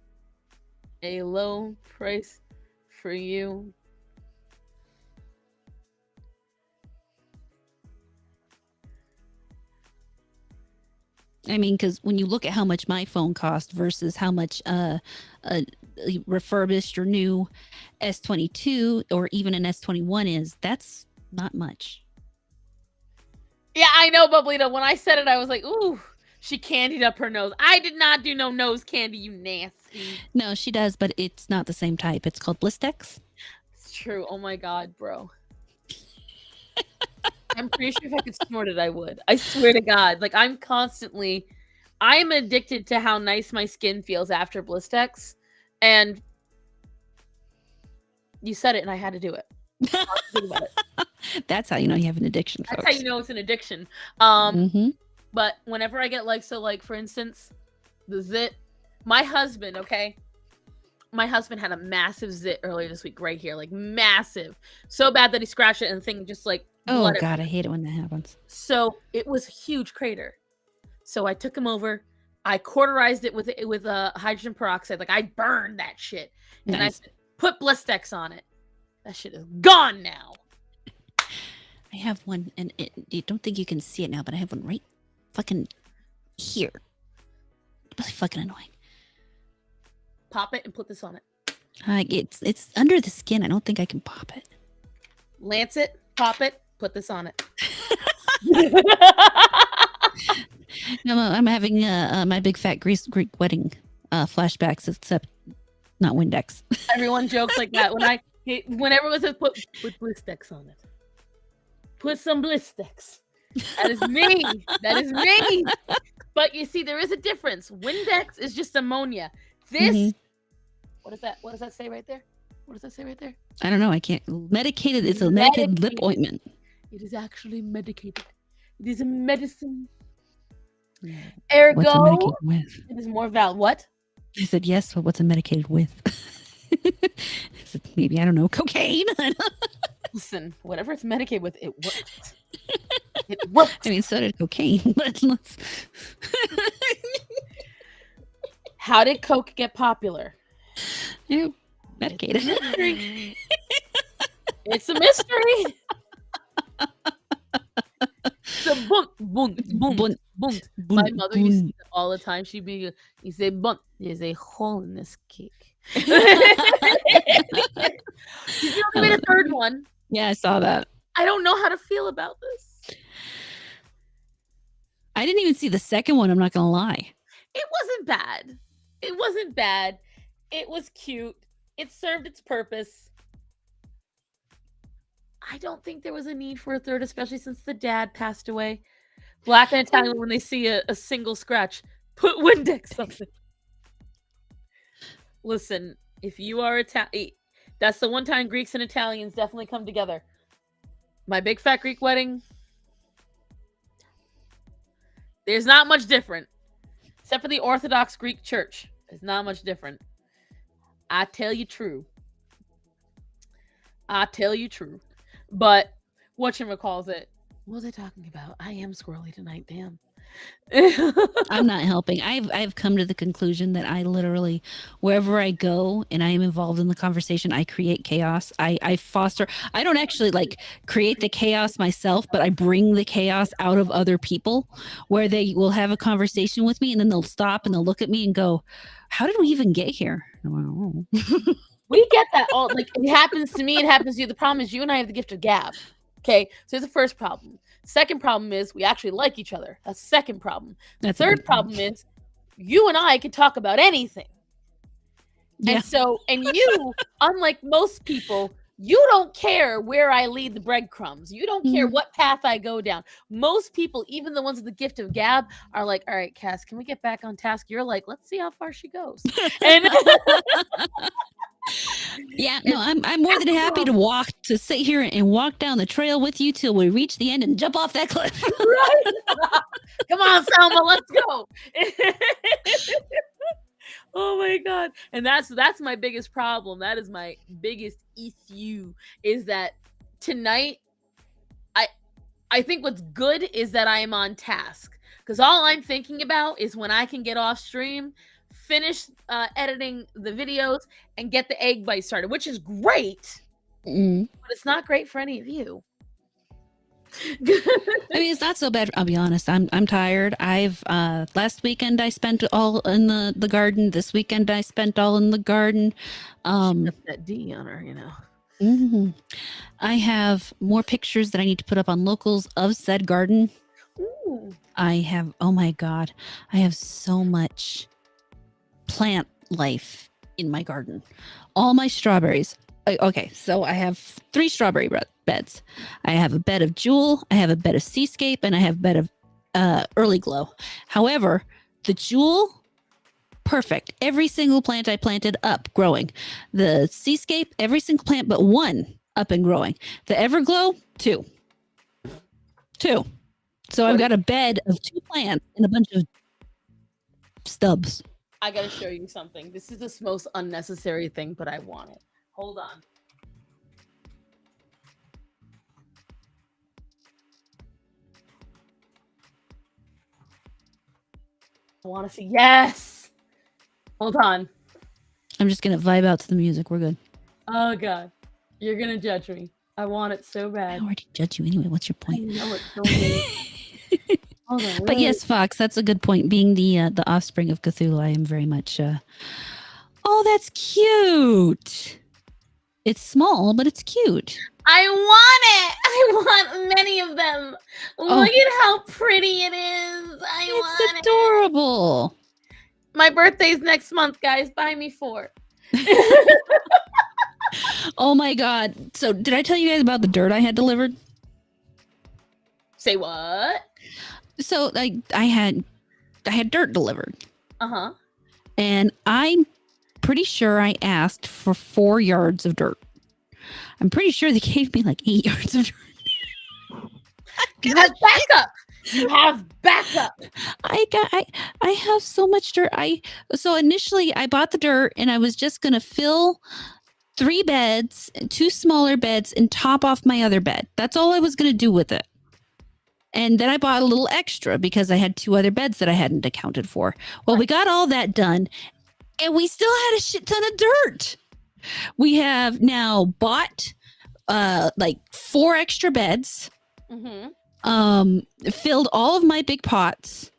a low price for you. I mean, because when you look at how much my phone cost versus how much a refurbished or new S22 or even an S21 is, that's not much. Yeah, I know, Bubblito. When I said it, I was like, ooh, she candied up her nose. I did not do no nose candy, you nasty. No, she does, but it's not the same type. It's called Blistex. It's true. Oh my God, bro. I'm pretty sure if I could snort it, I would. I swear to God. Like, I'm addicted to how nice my skin feels after Blistex. And you said it and I had to do it. That's how you know you have an addiction, folks. That's how you know it's an addiction. But whenever I get like, so like, for instance, the zit, my husband had a massive zit earlier this week right here, like massive. So bad that he scratched it and the thing just like, oh God, I hate it when that happens. So it was a huge crater. So I took him over. I cauterized it with hydrogen peroxide. Like, I burned that shit. Nice. And I said, put Blistex on it. That shit is gone now. I have one, and you don't think you can see it now, but I have one right fucking here. It's fucking annoying. Pop it and put this on it. It's under the skin. I don't think I can pop it. Lance it, pop it, put this on it. No, I'm having my big fat Greek wedding flashbacks, except not Windex. Everyone jokes like that whenever it says put Blistex on it. Put some Blistex. That is me. That is me. But you see, there is a difference. Windex is just ammonia. This What is that? What does that say right there? What does that say right there? I don't know. I can't. Medicated. It's a medicated lip ointment. It is actually medicated. It is a medicine. What's it Ergo, medicated with? it is more valid. What? I said yes, but what's it medicated with? I said, maybe, I don't know, cocaine. Listen, whatever it's medicated with, it works. It works. I mean, so did cocaine, but let's. How did Coke get popular? Yeah, medicated. It's a mystery. The bunt, bunt, bunt, Bunt, bunt. bunt, My mother used to bunt. say that all the time. She'd be, you say, bunt. There's a hole in this cake. Did you ever made a third one? Yeah, I saw that. I don't know how to feel about this. I didn't even see the second one. I'm not gonna lie. It wasn't bad. It wasn't bad. It was cute. It served its purpose. I don't think there was a need for a third, especially since the dad passed away. Black and Italian, when they see a single scratch, put Windex on it. Listen, if you are Italian, that's the one time Greeks and Italians definitely come together. My big fat Greek wedding, there's not much different. Except for the Orthodox Greek Church. There's not much different. I tell you true. I tell you true. But whatchamacalls it? What was I talking about? I am squirrely tonight, damn. I'm not helping. I've come to the conclusion that I literally, wherever I go and I am involved in the conversation, I create chaos. I foster. I don't actually like create the chaos myself, but I bring the chaos out of other people, where they will have a conversation with me and then they'll stop and they'll look at me and go, "How did we even get here?" I'm like, "Oh." We get that all. Like, it happens to me. It happens to you. The problem is you and I have the gift of gab. Okay, so there's the first problem. Second problem is we actually like each other. That's the second problem. The third problem is you and I can talk about anything. Yeah. And so, and you, unlike most people, you don't care where I lead the breadcrumbs. You don't care what path I go down. Most people, even the ones with the gift of gab, are like, all right, Cass, can we get back on task? You're like, let's see how far she goes. And yeah, no, I'm more than happy to sit here and walk down the trail with you till we reach the end and jump off that cliff. Right? Come on, Selma, let's go. Oh my God. And that's my biggest problem. That is my biggest issue, is that tonight I think what's good is that I am on task, because all I'm thinking about is when I can get off stream, finish editing the videos, and get the egg bite started, which is great, but it's not great for any of you. I mean, it's not so bad. I'll be honest. I'm tired. I've last weekend I spent all in the garden. This weekend I spent all in the garden. That D on her, you know. Mm-hmm. I have more pictures that I need to put up on locals of said garden. Ooh. I have. Oh my God! I have so much plant life in my garden. All my strawberries. Okay, so I have 3 strawberry beds. I have a bed of Jewel, I have a bed of Seascape, and I have a bed of Early Glow. However, the Jewel, perfect. Every single plant I planted up, growing. The Seascape, every single plant but 1 up and growing. The Everglow, 2. So I've got a bed of 2 plants and a bunch of stubs. I gotta show you something. This is the most unnecessary thing, but I want it. Hold on. I want to see. Yes. Hold on. I'm just going to vibe out to the music. We're good. Oh, God. You're going to judge me. I want it so bad. I already judge you anyway. What's your point? I know it's so good. Hold on, but yes, Fox, that's a good point. Being the offspring of Cthulhu, I am very much... Oh, that's cute. It's small, but it's cute. I want it. I want many of them. Look at how pretty it is. It's adorable. My birthday's next month, guys. Buy me 4. Oh my God. So did I tell you guys about the dirt I had delivered? Say what? So I had dirt delivered. Uh-huh. And I'm pretty sure I asked for 4 yards of dirt. I'm pretty sure they gave me like 8 yards of dirt. You have backup. You have backup. I have so much dirt. So initially I bought the dirt and I was just gonna fill 3 beds, 2 smaller beds, and top off my other bed. That's all I was gonna do with it. And then I bought a little extra because I had 2 other beds that I hadn't accounted for. Well, we got all that done, and we still had a shit ton of dirt. We have now bought like 4 extra beds. Filled all of my big pots,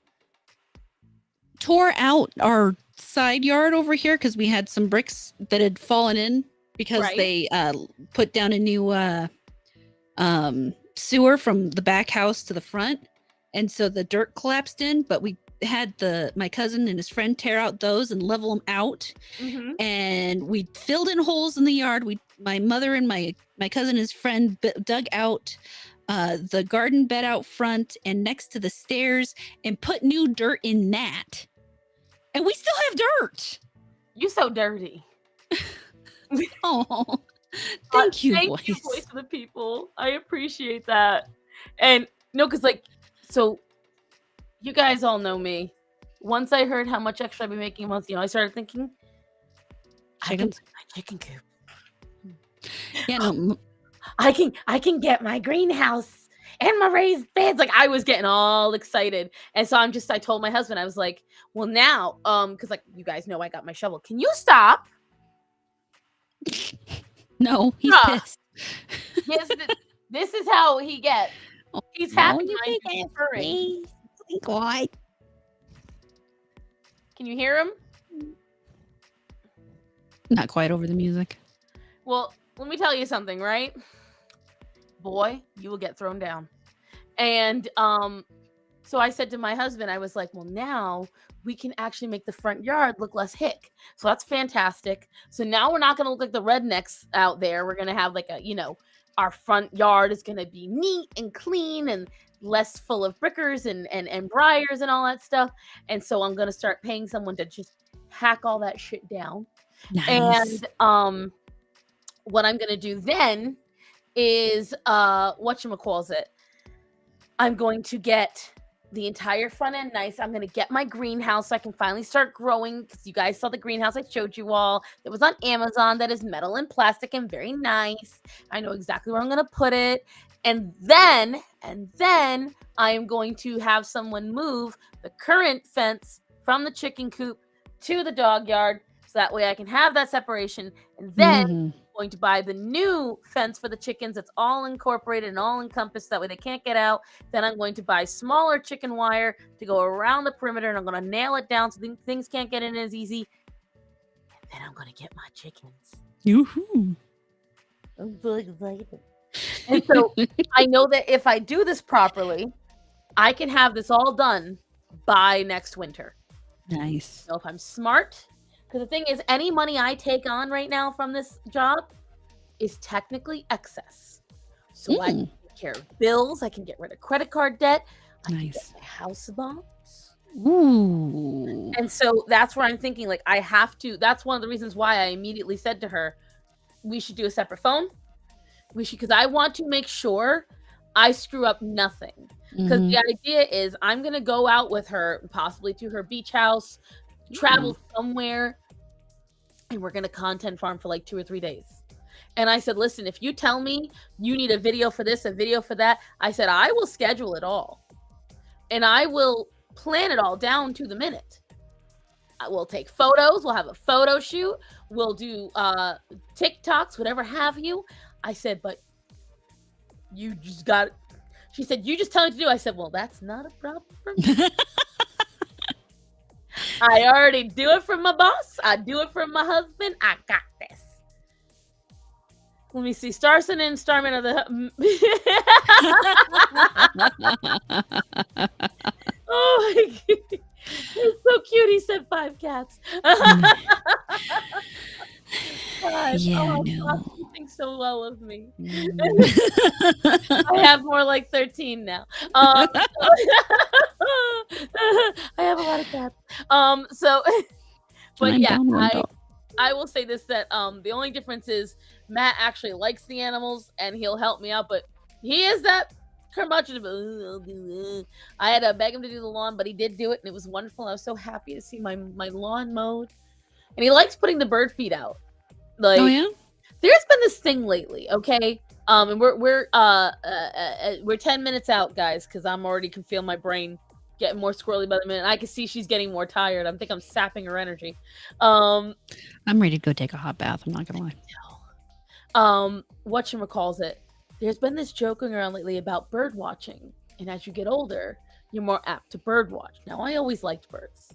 tore out our side yard over here because we had some bricks that had fallen in because they put down a new sewer from the back house to the front, and so the dirt collapsed in. But we had my cousin and his friend tear out those and level them out, and we filled in holes in the yard. My mother and my cousin and his friend dug out the garden bed out front and next to the stairs and put new dirt in that. And we still have dirt. You so dirty. Oh, thank you, Thank you, Voice of the People. I appreciate that. And no, because so you guys all know me. Once I heard how much extra I'd be making a month, I started thinking, chickens? My chicken coop. Yeah, no. I can get my greenhouse and my raised beds. Like, I was getting all excited. And so I told my husband, I was like, well, now, because you guys know I got my shovel. Can you stop? No, he's pissed. Yes, this is how he gets. He's happy. God. Can you hear him? Not quite over the music. Well, let me tell you something, right? Boy, you will get thrown down. And so I said to my husband, I was like, well, now we can actually make the front yard look less hick. So that's fantastic. So now we're not going to look like the rednecks out there. We're going to have our front yard is going to be neat and clean and less full of brickers and briars and all that stuff. And so I'm going to start paying someone to just hack all that shit down. Nice. And what I'm going to do then is whatchamacallit. I'm going to get the entire front end nice. I'm going to get my greenhouse so I can finally start growing, because you guys saw the greenhouse I showed you all. It was on Amazon. That is metal and plastic and very nice. I know exactly where I'm going to put it. And then I am going to have someone move the current fence from the chicken coop to the dog yard, so that way I can have that separation. And then I'm going to buy the new fence for the chickens that's all incorporated and all encompassed, that way they can't get out. Then I'm going to buy smaller chicken wire to go around the perimeter, and I'm going to nail it down so things can't get in as easy. And then I'm going to get my chickens. Yoo-hoo. I'm so excited. And so I know that if I do this properly, I can have this all done by next winter. Nice. So if I'm smart, because the thing is, any money I take on right now from this job is technically excess. So I can take care of bills. I can get rid of credit card debt. I can get my house bonds. Ooh. And so that's where I'm thinking, I have to. That's one of the reasons why I immediately said to her, we should do a separate phone. Because I want to make sure I screw up nothing. Because the idea is I'm going to go out with her, possibly to her beach house, travel somewhere, and we're going to content farm for 2 or 3 days. And I said, listen, if you tell me you need a video for this, a video for that, I said, I will schedule it all. And I will plan it all down to the minute. I will take photos. We'll have a photo shoot. We'll do TikToks, whatever have you. I said, but you just got it. She said, you just tell me to do. I said, well, that's not a problem for me. I already do it for my boss. I do it for my husband. I got this. Let me see. Starson and Starman are the... Oh, my God. It's so cute. He said 5 cats. Yeah, no. You think so well of me. I have more like 13 now. I have a lot of cats. So, but yeah, I will say this, that the only difference is Matt actually likes the animals and he'll help me out, but he is that curmudgeon of, I'll do it." I had to beg him to do the lawn, but he did do it and it was wonderful. I was so happy to see my lawn mowed. And he likes putting the bird feed out. Oh Like, yeah. there's been this thing lately, okay? And we're 10 minutes out, guys, because I'm already can feel my brain getting more squirrely by the minute. I can see she's getting more tired. I think I'm sapping her energy. Um, I'm ready to go take a hot bath. I'm not gonna lie. Whatchamacalls it? There's been this joke going around lately about bird watching, and as you get older, you're more apt to bird watch. Now, I always liked birds.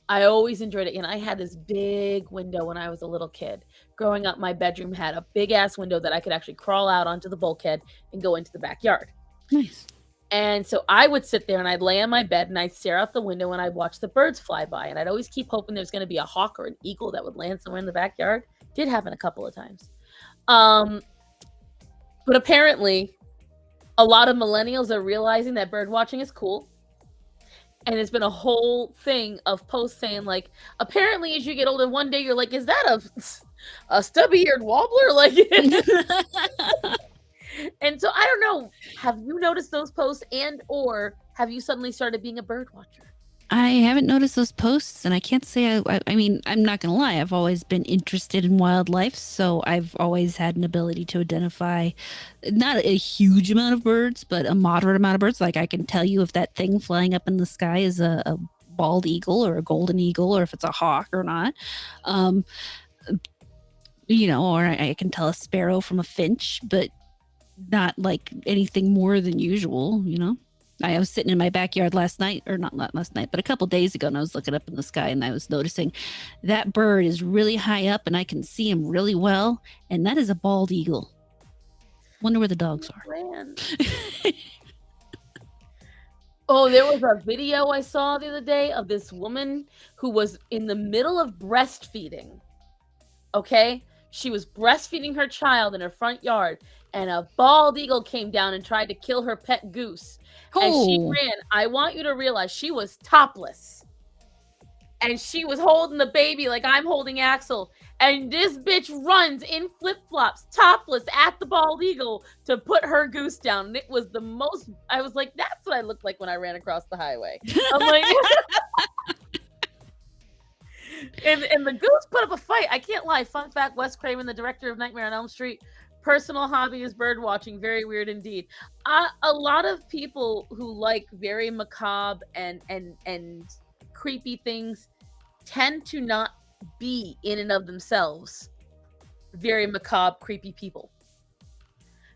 I always enjoyed it, and I had this big window when I was a little kid. Growing up, my bedroom had a big ass window that I could actually crawl out onto the bulkhead and go into the backyard. Nice. And so I would sit there and I'd lay on my bed and I'd stare out the window and I'd watch the birds fly by. And I'd always keep hoping there's going to be a hawk or an eagle that would land somewhere in the backyard. Did happen a couple of times. But apparently, a lot of millennials are realizing that bird watching is cool. And it's been a whole thing of posts saying, like, apparently as you get older, one day you're like, is that a stubby-eared warbler? Like, and so I don't know. Have you noticed those posts, and or have you suddenly started being a bird watcher? I haven't noticed those posts, and I can't say I mean, I'm not gonna lie. I've always been interested in wildlife, so I've always had an ability to identify not a huge amount of birds, but a moderate amount of birds. Like I can tell you if that thing flying up in the sky is a bald eagle or a golden eagle, or if it's a hawk or not. Um, or I can tell a sparrow from a finch, but not like anything more than usual. I was sitting in my backyard last night, or not last night, but a couple days ago, and I was looking up in the sky and I was noticing that bird is really high up and I can see him really well. And that is a bald eagle. Wonder where the dogs are. Oh, there was a video I saw the other day of this woman who was in the middle of breastfeeding. Okay? She was breastfeeding her child in her front yard, and a bald eagle came down and tried to kill her pet goose. And she ran. I want you to realize she was topless. And she was holding the baby like I'm holding Axel. And this bitch runs in flip-flops, topless, at the bald eagle to put her goose down. And it was the most, I was like, that's what I looked like when I ran across the highway. I'm like, and the goose put up a fight. I can't lie. Fun fact, Wes Craven, the director of Nightmare on Elm Street, personal hobby is bird watching. Very weird indeed. A lot of people who like very macabre and creepy things tend to not be in and of themselves very macabre, creepy people.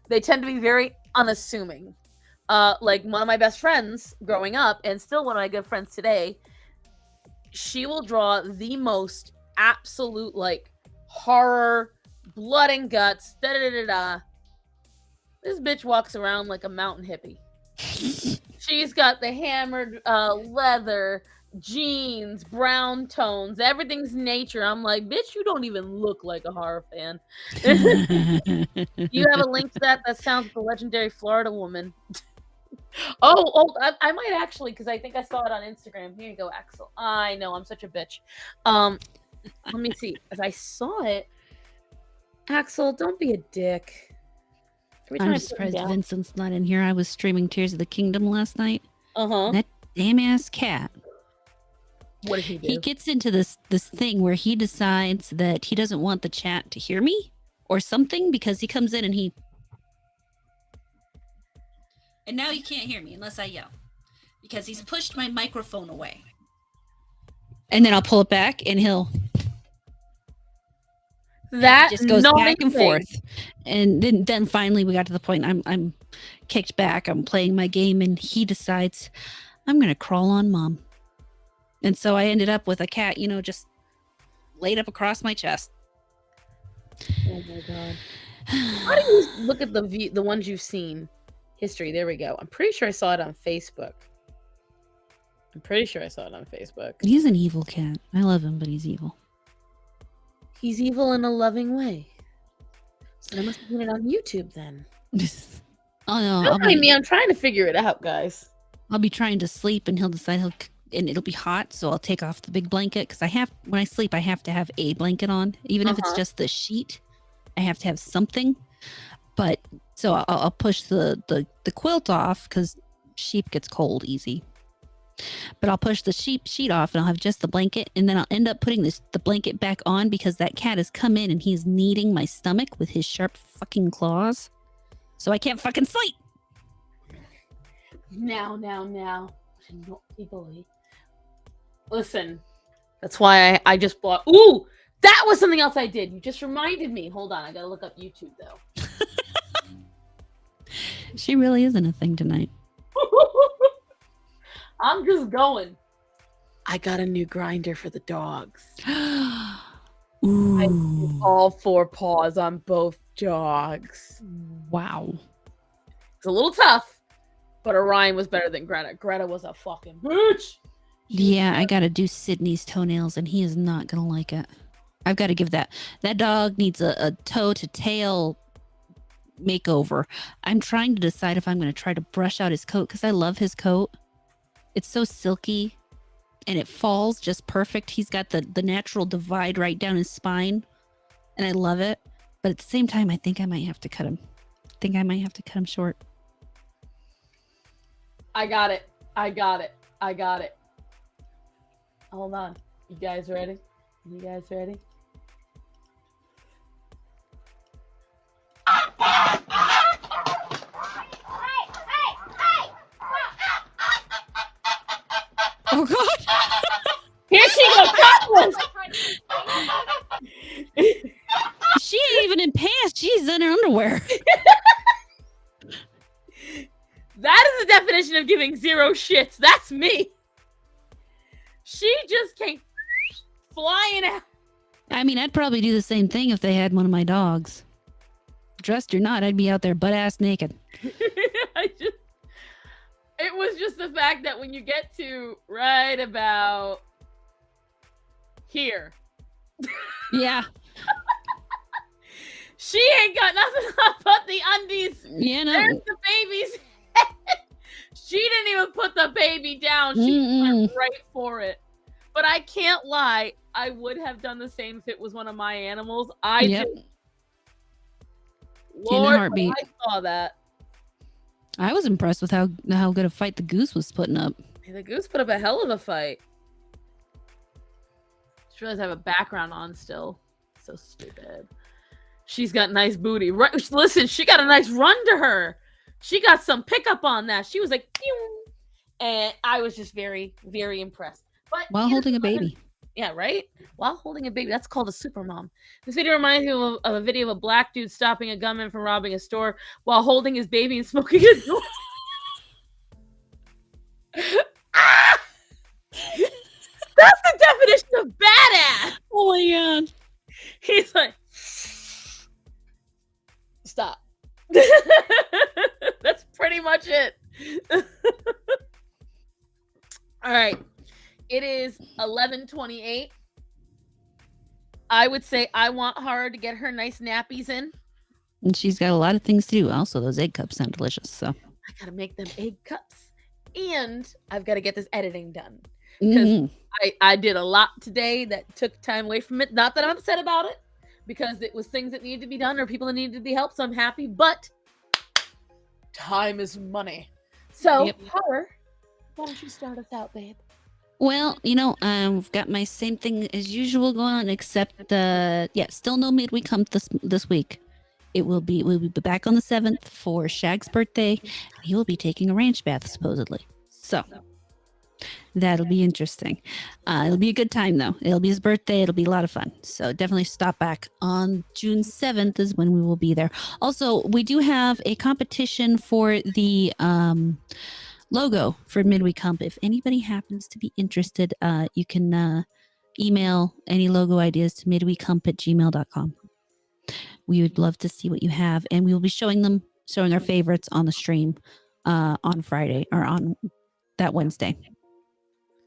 They tend to be very unassuming. Like one of my best friends growing up, and still one of my good friends today, she will draw the most absolute like horror, blood and guts, da-da-da-da-da. This bitch walks around like a mountain hippie. She's got the hammered leather, jeans, brown tones, everything's nature. I'm like, bitch, you don't even look like a horror fan. You have a link to that? That sounds like the legendary Florida woman. I might actually, because I think I saw it on Instagram. Here you go, Axel. I know, I'm such a bitch. Let me see. As I saw it, Axel, don't be a dick. I'm just surprised Vincent's not in here. I was streaming Tears of the Kingdom last night. Uh-huh. That damn ass cat. What did he do? He gets into this thing where he decides that he doesn't want the chat to hear me or something, because he comes in and now you can't hear me unless I yell, because he's pushed my microphone away. And then I'll pull it back and that just goes back and forth. And then finally we got to the point I'm kicked back. I'm playing my game and he decides I'm going to crawl on mom. And so I ended up with a cat, just laid up across my chest. Oh my God. How do you look at the ones you've seen? History. There we go. I'm pretty sure I saw it on Facebook. He's an evil cat. I love him, but he's evil. He's evil in a loving way. So I must have seen it on YouTube then. Oh no! I'm trying to figure it out, guys. I'll be trying to sleep, and he'll decide he'll and it'll be hot, so I'll take off the big blanket because when I sleep, I have to have a blanket on, even if it's just the sheet. I have to have something. But so I'll push the quilt off because sheep gets cold easy. But I'll push the sheet off and I'll have just the blanket, and then I'll end up putting the blanket back on because that cat has come in and he's kneading my stomach with his sharp fucking claws. So I can't fucking sleep. Now. Listen, that's why I just bought. Ooh, that was something else I did. You just reminded me. Hold on, I gotta look up YouTube though. She really isn't a thing tonight. I'm just going. I got a new grinder for the dogs. Ooh. I did all 4 paws on both dogs. Wow. It's a little tough, but Orion was better than Greta. Greta was a fucking bitch. Yeah, I gotta do Sydney's toenails, and he is not gonna like it. I've got to give that dog needs a toe to tail makeover. I'm trying to decide if I'm going to try to brush out his coat because I love his coat. It's so silky and it falls just perfect. He's got the natural divide right down his spine, and I love it. But at the same time, I think I might have to cut him. Short. I got it. Hold on. You guys ready? Oh God! Here she goes, topless. She ain't even in pants. She's in her underwear. That is the definition of giving 0 shits. That's me. She just came flying out. I mean, I'd probably do the same thing if they had one of my dogs. Dressed or not, I'd be out there butt ass naked. It was just the fact that when you get to right about here. Yeah. She ain't got nothing but the undies. Yeah, no. There's the baby's head. She didn't even put the baby down. She went right for it. But I can't lie. I would have done the same if it was one of my animals. Lord, in a heartbeat. I saw that. I was impressed with how good a fight the goose was putting up. Hey, the goose put up a hell of a fight. Just realized I have a background on still. So stupid. She's got nice booty. Right, listen, she got a nice run to her. She got some pickup on that. She was like, pew! And I was just very, very impressed. But while holding a baby. Yeah, right? While holding a baby. That's called a super mom. This video reminds me of a video of a black dude stopping a gunman from robbing a store while holding his baby and smoking a joint. Ah! That's the definition of badass. Oh my God. He's like, stop. That's pretty much it. All right. It is 11:28. I would say I want her to get her nice nappies in. And she's got a lot of things to do. Also, those egg cups sound delicious. So I gotta make them egg cups. And I've got to get this editing done. Because I did a lot today that took time away from it. Not that I'm upset about it, because it was things that needed to be done or people that needed to be helped. So I'm happy, but time is money. So, Horror, why don't you start us out, babe? Well, I've got my same thing as usual going on, except still no midweek hump this week. We'll be back on the 7th for Shag's birthday. He will be taking a ranch bath supposedly. So that'll be interesting. It'll be a good time though. It'll be his birthday. It'll be a lot of fun. So definitely stop back on June 7th is when we will be there. Also, we do have a competition for the logo for Midweek Hump. If anybody happens to be interested, you can email any logo ideas to midweekhump@gmail.com. We would love to see what you have, and we will be showing our favorites on the stream on Friday or on that Wednesday.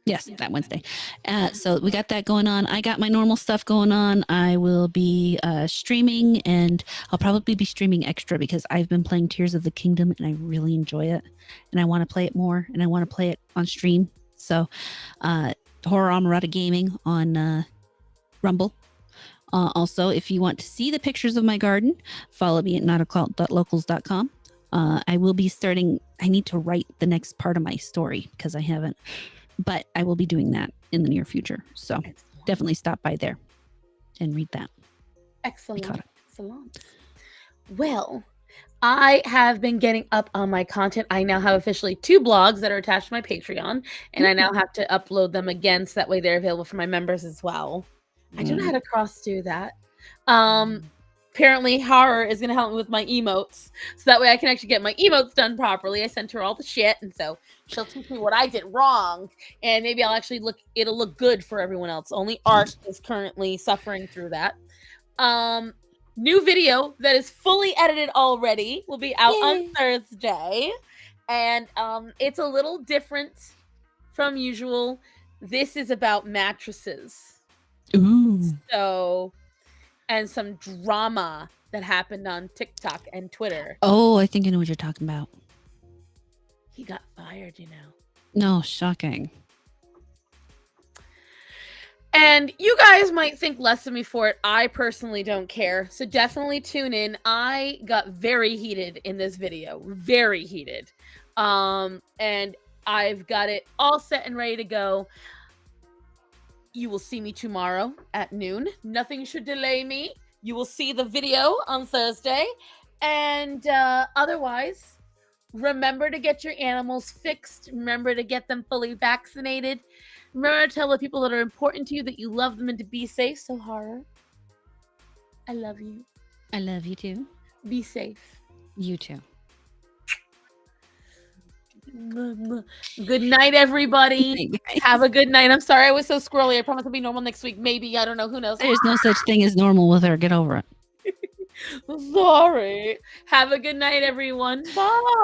Yes, that Wednesday. So we got that going on. I got my normal stuff going on. I will be streaming, and I'll probably be streaming extra because I've been playing Tears of the Kingdom and I really enjoy it. And I want to play it more, and I want to play it on stream. So, Horror Amarata Gaming on Rumble. Also, if you want to see the pictures of my garden, follow me at notoccult.locals.com. I will be starting, I need to write the next part of my story because I haven't, but I will be doing that in the near future. So definitely stop by there and read that. Excellent. Well, I have been getting up on my content. I now have officially 2 blogs that are attached to my Patreon, and I now have to upload them again so that way they're available for my members as well. I don't know how to cross-do that. Apparently, Horror is going to help me with my emotes, so that way I can actually get my emotes done properly. I sent her all the shit, and so she'll teach me what I did wrong, and maybe I'll actually it'll look good for everyone else. Only Art is currently suffering through that. New video that is fully edited already will be out on Thursday, and it's a little different from usual. This is about mattresses. Ooh. So, and some drama that happened on TikTok and Twitter. Oh, I think I know what you're talking about. He got fired, you know. No, shocking. And you guys might think less of me for it. I personally don't care. So definitely tune in. I got very heated in this video. Very heated. And I've got it all set and ready to go. You will see me tomorrow at noon. Nothing should delay me. You will see the video on Thursday. And otherwise, remember to get your animals fixed. Remember to get them fully vaccinated. Remember to tell the people that are important to you that you love them and to be safe. So, Horror, I love you. I love you too. Be safe. You too. Good night, everybody. Have a good night. I'm sorry I was so squirrely. I promise I'll be normal next week. Maybe. I don't know. Who knows? There's no such thing as normal with her. Get over it. Sorry. Have a good night, everyone. Bye.